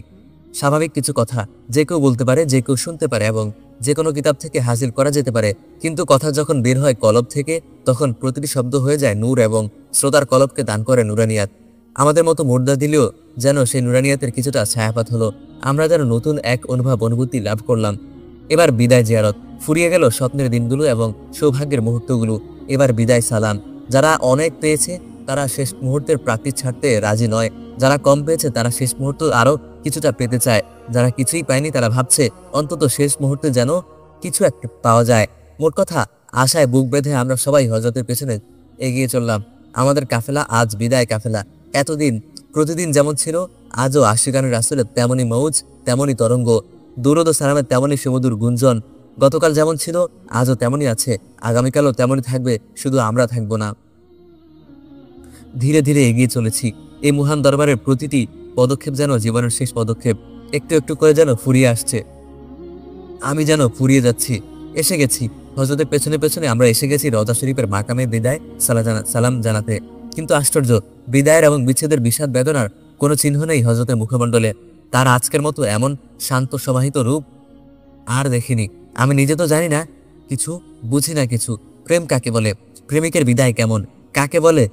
স্বাভাবিক কিছু কথা যে কেউ বলতে পারে, যে কেউ শুনতে পারে এবং যে কোনো কিতাব থেকে হাসিল করা যেতে পারে, কিন্তু কথা যখন বের হয় কলব থেকে, তখন প্রতিটি শব্দ হয়ে যায় নূর এবং শ্রোতার কলবকে দান করে নুরানিয়াত। আমাদের মতো মুর্দা দিলেও যেন সেই নুরানিয়াতের কিছুটা ছায়াপাত হলো। আমরা যেন নতুন এক অনুভূতি লাভ করলাম। এবার বিদায় জিয়ারত। ফুরিয়ে গেল স্বপ্নের দিনগুলো এবং সৌভাগ্যের মুহূর্তগুলো। এবার বিদায় সালাম। যারা অনেক পেয়েছে তারা শেষ মুহূর্তের প্রাপ্তি ছাড়তে রাজি নয়। যারা কম পেয়েছে তারা শেষ মুহূর্ত আরো কিছুটা পেতে চায়। যারা কিছুই পায়নি তারা ভাবছে অন্তত শেষ মুহূর্তে যেন কিছু একটা পাওয়া যায়। মোট কথা, আশায় বুক বেঁধে আমরা সবাই হযরতের পেছনে এগিয়ে চললাম। আমাদের কাফেলা আজ বিদায় কাফেলা। এতদিন প্রতিদিন যেমন ছিল, আজও আশিকানের রাসূলের তেমনই মৌজ, তেমনই তরঙ্গ, দুরূদ ও সালামের তেমনই সুমধুর গুঞ্জন। গতকাল যেমন ছিল আজও তেমনই আছে, আগামীকালও তেমনই থাকবে, শুধু আমরা থাকবো না। ধীরে ধীরে এগিয়ে চলেছি। এই মহান দরবারের প্রতিটি পদক্ষেপ যেন জীবনের শেষ পদক্ষেপ। একটু একটু করে যেন ফুরিয়ে আসছে। আমি যেন ফুরিয়ে যাচ্ছি। এসে গেছি হযরতের পেছনে পেছনে আমরা এসে গেছি রওজা শরীফের মাকামে বিদায় সালাম জানাতে। কিন্তু আশ্চর্য, বিদায়ের এবং বিচ্ছেদের বিষাদ বেদনার কোনো চিহ্ন নেই হযরতের মুখমণ্ডলে। তার আজকের মতো এমন শান্ত সমাহিত রূপ আর দেখিনি। আমি নিজে তো জানি না কিছু, বুঝি না কিছু। প্রেম কাকে বলে? প্রেমিকের বিদায় কেমন? কাকে বলে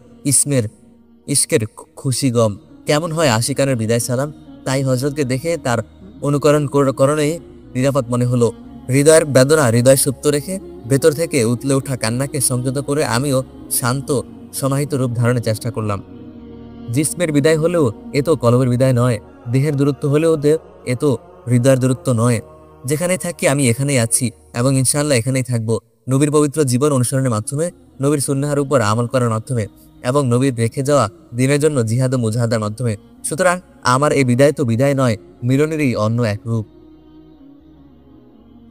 ইশকের খুশি গম? কেমন হয় আশিকানের বিদায় সালাম? তাই হযরতকে দেখে তার অনুকরণ করণেই নিরাপদ মনে হলো। হৃদয়ের বেদনা হৃদয় সুপ্ত রেখে ভেতর থেকে উতলে ওঠা কান্নাকে সংযত করে আমিও শান্ত সমাহিত রূপ ধারণের চেষ্টা করলাম। জিসমের বিদায় হলেও এ তো কলবের বিদায় নয়। দেহের দূরত্ব হলেও এ তো হৃদয়ের দূরত্ব নয়। যেখানেই থাকি আমি এখানেই আছি এবং ইনশাআল্লাহ এখানেই থাকবো। নবীর পবিত্র জীবন অনুসরণের মাধ্যমে, নবীর সুন্নাহর উপর আমল করার মাধ্যমে এবং নবীর রেখে যাওয়া দিনের জন্য জিহাদ ও মুজাহাদার মাধ্যমে। সুতরাং আমার এই বিদায় তো বিদায় নয়, মিলনেরই অন্য এক রূপ।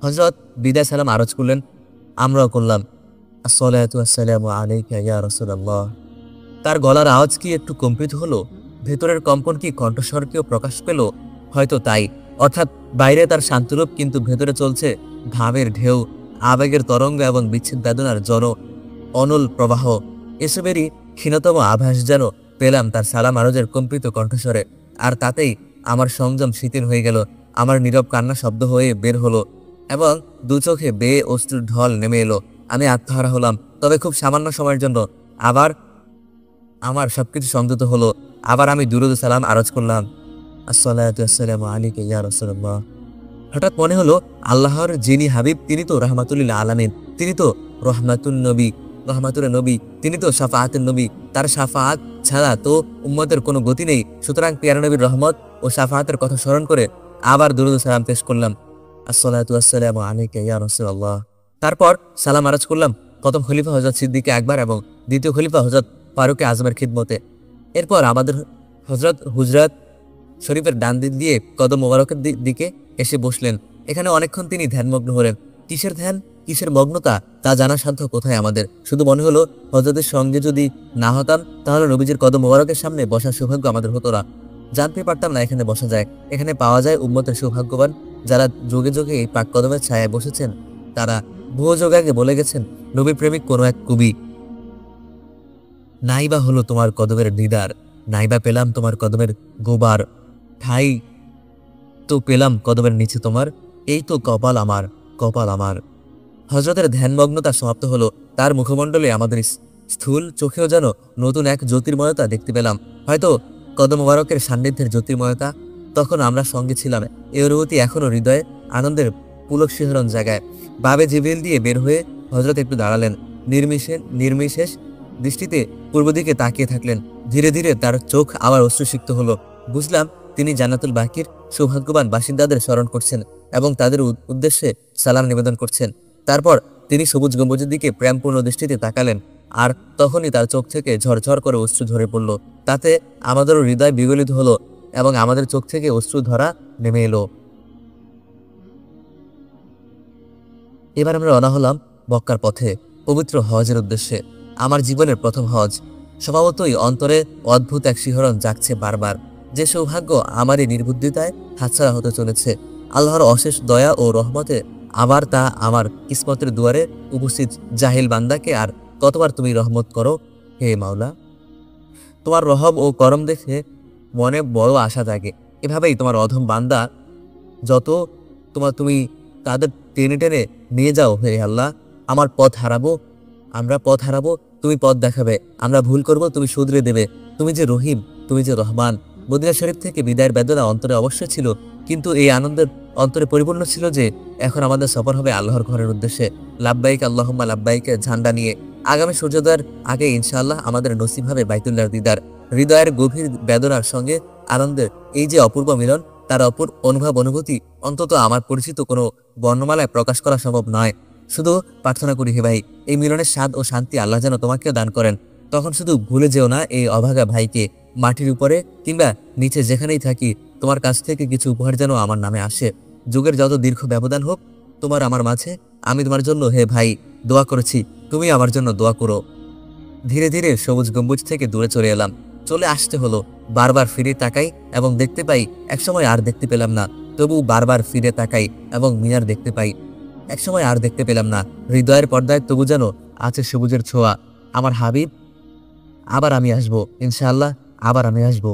হযরত বিদায় সালাম আরজ করলেন, আমরাও করলাম। আসসালাতু ওয়াসসালামু আলাইকা ইয়া রাসূলুল্লাহ। তার গলার আওয়াজ কি একটু কম্পিত হলো? ভেতরের কম্পন কি কণ্ঠস্বরকেও প্রকাশ পেল? হয়তো তাই। অর্থাৎ বাইরে তার শান্তরূপ, কিন্তু ভেতরে চলছে ভাবের ঢেউ, আবেগের তরঙ্গ এবং বিচ্ছেদ বেদনার অনল প্রবাহ। এসবেরই ক্ষীণতম আভাস যেন পেলাম তার সালাম আরজের কম্পিত কণ্ঠস্বরে। আর তাতেই আমার সংযম শিথিল হয়ে গেল। আমার নীরব কান্না শব্দ হয়ে বের হলো এবং দু চোখে বেয়ে অশ্রুর ঢল নেমে এলো। আমি আত্মহারা হলাম, তবে খুব সামান্য সময়ের জন্য। আবার আমার সবকিছু সংযত হলো। আবার আমি দুরূদ সালাম আরজ করলাম, আসসালাতু আসসালামু আলাইকা ইয়া রাসূলুল্লাহ। হঠাৎ মনে হলো, আল্লাহর যিনি হাবিব তিনি তো রাহমাতুল আলামিন, তিনি তো রহমাতুল নবী, তিনি তো শাফাআতের নবী। তার শাফাআত ছাড়া তো উম্মতের কোনো গতি নেই। সুতরাং প্রিয় নবীর রহমত ও শাফাআতের কথা স্মরণ করে আবার দুরূদ সালাম পেশ করলাম, আসসালাতু আসসালামু আলাইকা ইয়া রাসূলুল্লাহ। তারপর সালাম আরজ করলাম প্রথম খলিফা হযরত সিদ্দিক আকবর এবং দ্বিতীয় খলিফা হযরত ফারুক আজমের খিদমতে। এরপর আমাদের হযরত হুজরাত শরীফের ডান দিক দিয়ে কদম মোবারকের দিকে এসে বসলেন। এখানে অনেকক্ষণ তিনি ধ্যানমগ্ন হলেন। কিসের ধ্যান, কিসের মগ্নতা তা জানা সাধ্য কোথায় আমাদের। শুধু মনে হলো, হযরতের সঙ্গে যদি না হতাম তাহলে নবীজির কদম মোবারকের সামনে বসার সৌভাগ্য আমাদের হতো না। জানতে পারতাম না এখানে বসা যায়। এখানে পাওয়া যায় উম্মতের সৌভাগ্যবান, যারা যুগে যুগে এই পাক কদমের ছায়ায় বসেছেন। তারা বহু যুগ আগে বলে গেছেন, নবী প্রেমিক কোনো এক কবি, নাইবা হলো তোমার কদমের দিদার, নাইবা পেলাম তোমার কদমের গোবার, ঠাই তো পেলাম কদমের নিচে তোমার, এই তো কপাল আমার, কপাল আমার। হযরতের ধ্যানমগ্নতা সমাপ্ত হলো। তার মুখমণ্ডলে আমাদের স্থূল চোখেও যেন নতুন এক জ্যোতির্ময়তা দেখতে পেলাম। হয়তো কদম মোবারকের সান্নিধ্যের জ্যোতির্ময়তা। তখন আমরা সঙ্গে ছিলাম। এই অনুভূতি এখনো হৃদয়ে আনন্দের পুলক শিহরণ জায়গায়। বাবে জিবরিল দিয়ে বের হয়ে হযরত একটু দাঁড়ালেন। নির্বিশেষ দৃষ্টিতে পূর্ব দিকে তাকিয়ে থাকলেন। ধীরে ধীরে তার চোখ আবার অশ্রুসিক্ত হলো। বুঝলাম তিনি জান্নাতুল বাকির সৌভাগ্যবান বাসিন্দাদের স্মরণ করছেন এবং তাদের উদ্দেশ্যে সালাম নিবেদন করছেন। তারপর তিনি সবুজ গম্বুজের দিকে প্রেমপূর্ণ দৃষ্টিতে তাকালেন। আর তখনই তার চোখ থেকে ঝরঝর করে অশ্রু ঝরে পড়ল। তাতে আমাদেরও হৃদয় বিগলিত হলো এবং আমাদের চোখ থেকে অশ্রু ধরা নেমে এলো। এবার আমরা রওনা হলাম মক্কার পথে, পবিত্র হজের উদ্দেশ্যে। আমার জীবনের প্রথম হজ। স্বভাবতই অন্তরে অদ্ভুত এক শিহরণ জাগছে বারবার। যে সৌভাগ্য আমারই নির্বুদ্ধিতায় হাতছাড়া হতে চলেছে, আল্লাহর অশেষ দয়া ও রহমতে আবার তা আমার কিসমতের দুয়ারে উপস্থিত জাহিল বান্দাকে আর কতবার তুমি রহমত করো হে মাওলা। তোমার রহম ও করম দেখে মনে বড় আশা জাগে। এভাবেই তোমার অধম বান্দা যত তুমি তাদের টেনে টেনে নিয়ে যাও হে আল্লাহ। আমরা পথ হারাবো, তুমি পথ দেখাবে। আমরা ভুল করব, তুমি শুধরে দেবে। তুমি যে রহিম, তুমি যে রহমান। মদিনা শরীফ থেকে বিদায়ের বেদনা অন্তরে অবশ্যই ছিল, কিন্তু এই আনন্দের অন্তরে পরিপূর্ণ ছিল যে এখন আমাদের সফর হবে আল্লাহর ঘরের উদ্দেশ্যে। লাব্বাইক আল্লাহুম্মা লাব্বাইকের ঝান্ডা নিয়ে আগামী সূর্যোদয়ের আগে ইনশাআল্লাহ আমাদের নসিব হবে বাইতুল্লাহর দিদার। হৃদয়ের গভীর বেদনার সঙ্গে আনন্দের এই যে অপূর্ব মিলন, তার অনুভূতি অন্তত আমার পরিচিত কোনো বর্ণমালায় প্রকাশ করা সম্ভব নয়। শুধু প্রার্থনা করি হে ভাই, এই মিলনের স্বাদ ও শান্তি আল্লাহ যেন তোমাকেও দান করেন। তখন শুধু ভুলে যেও না এই অভাগা ভাইকে। মাটির উপরে কিংবা নিচে যেখানেই থাকি, তোমার কাছ থেকে কিছু উপহার যেন আমার নামে আসে। যুগের যত দীর্ঘ ব্যবধান হোক তোমার আমার মাঝে, আমি তোমার জন্য হে ভাই দোয়া করেছি, তুমি আমার জন্য দোয়া করো। ধীরে ধীরে সবুজ গম্বুজ থেকে দূরে চলে এলাম। চলে আসতে হলো। বারবার ফিরে তাকাই এবং দেখতে পাই, একসময় আর দেখতে পেলাম না। তবু বারবার ফিরে তাকাই এবং মিনার দেখতে পাই, একসময় আর দেখতে পেলাম না। হৃদয়ের পর্দায় তবু যেন আছে সবুজের ছোঁয়া। আমার হাবিব, আবার আমি আসবো ইনশাআল্লাহ, আবার আমি আসবো।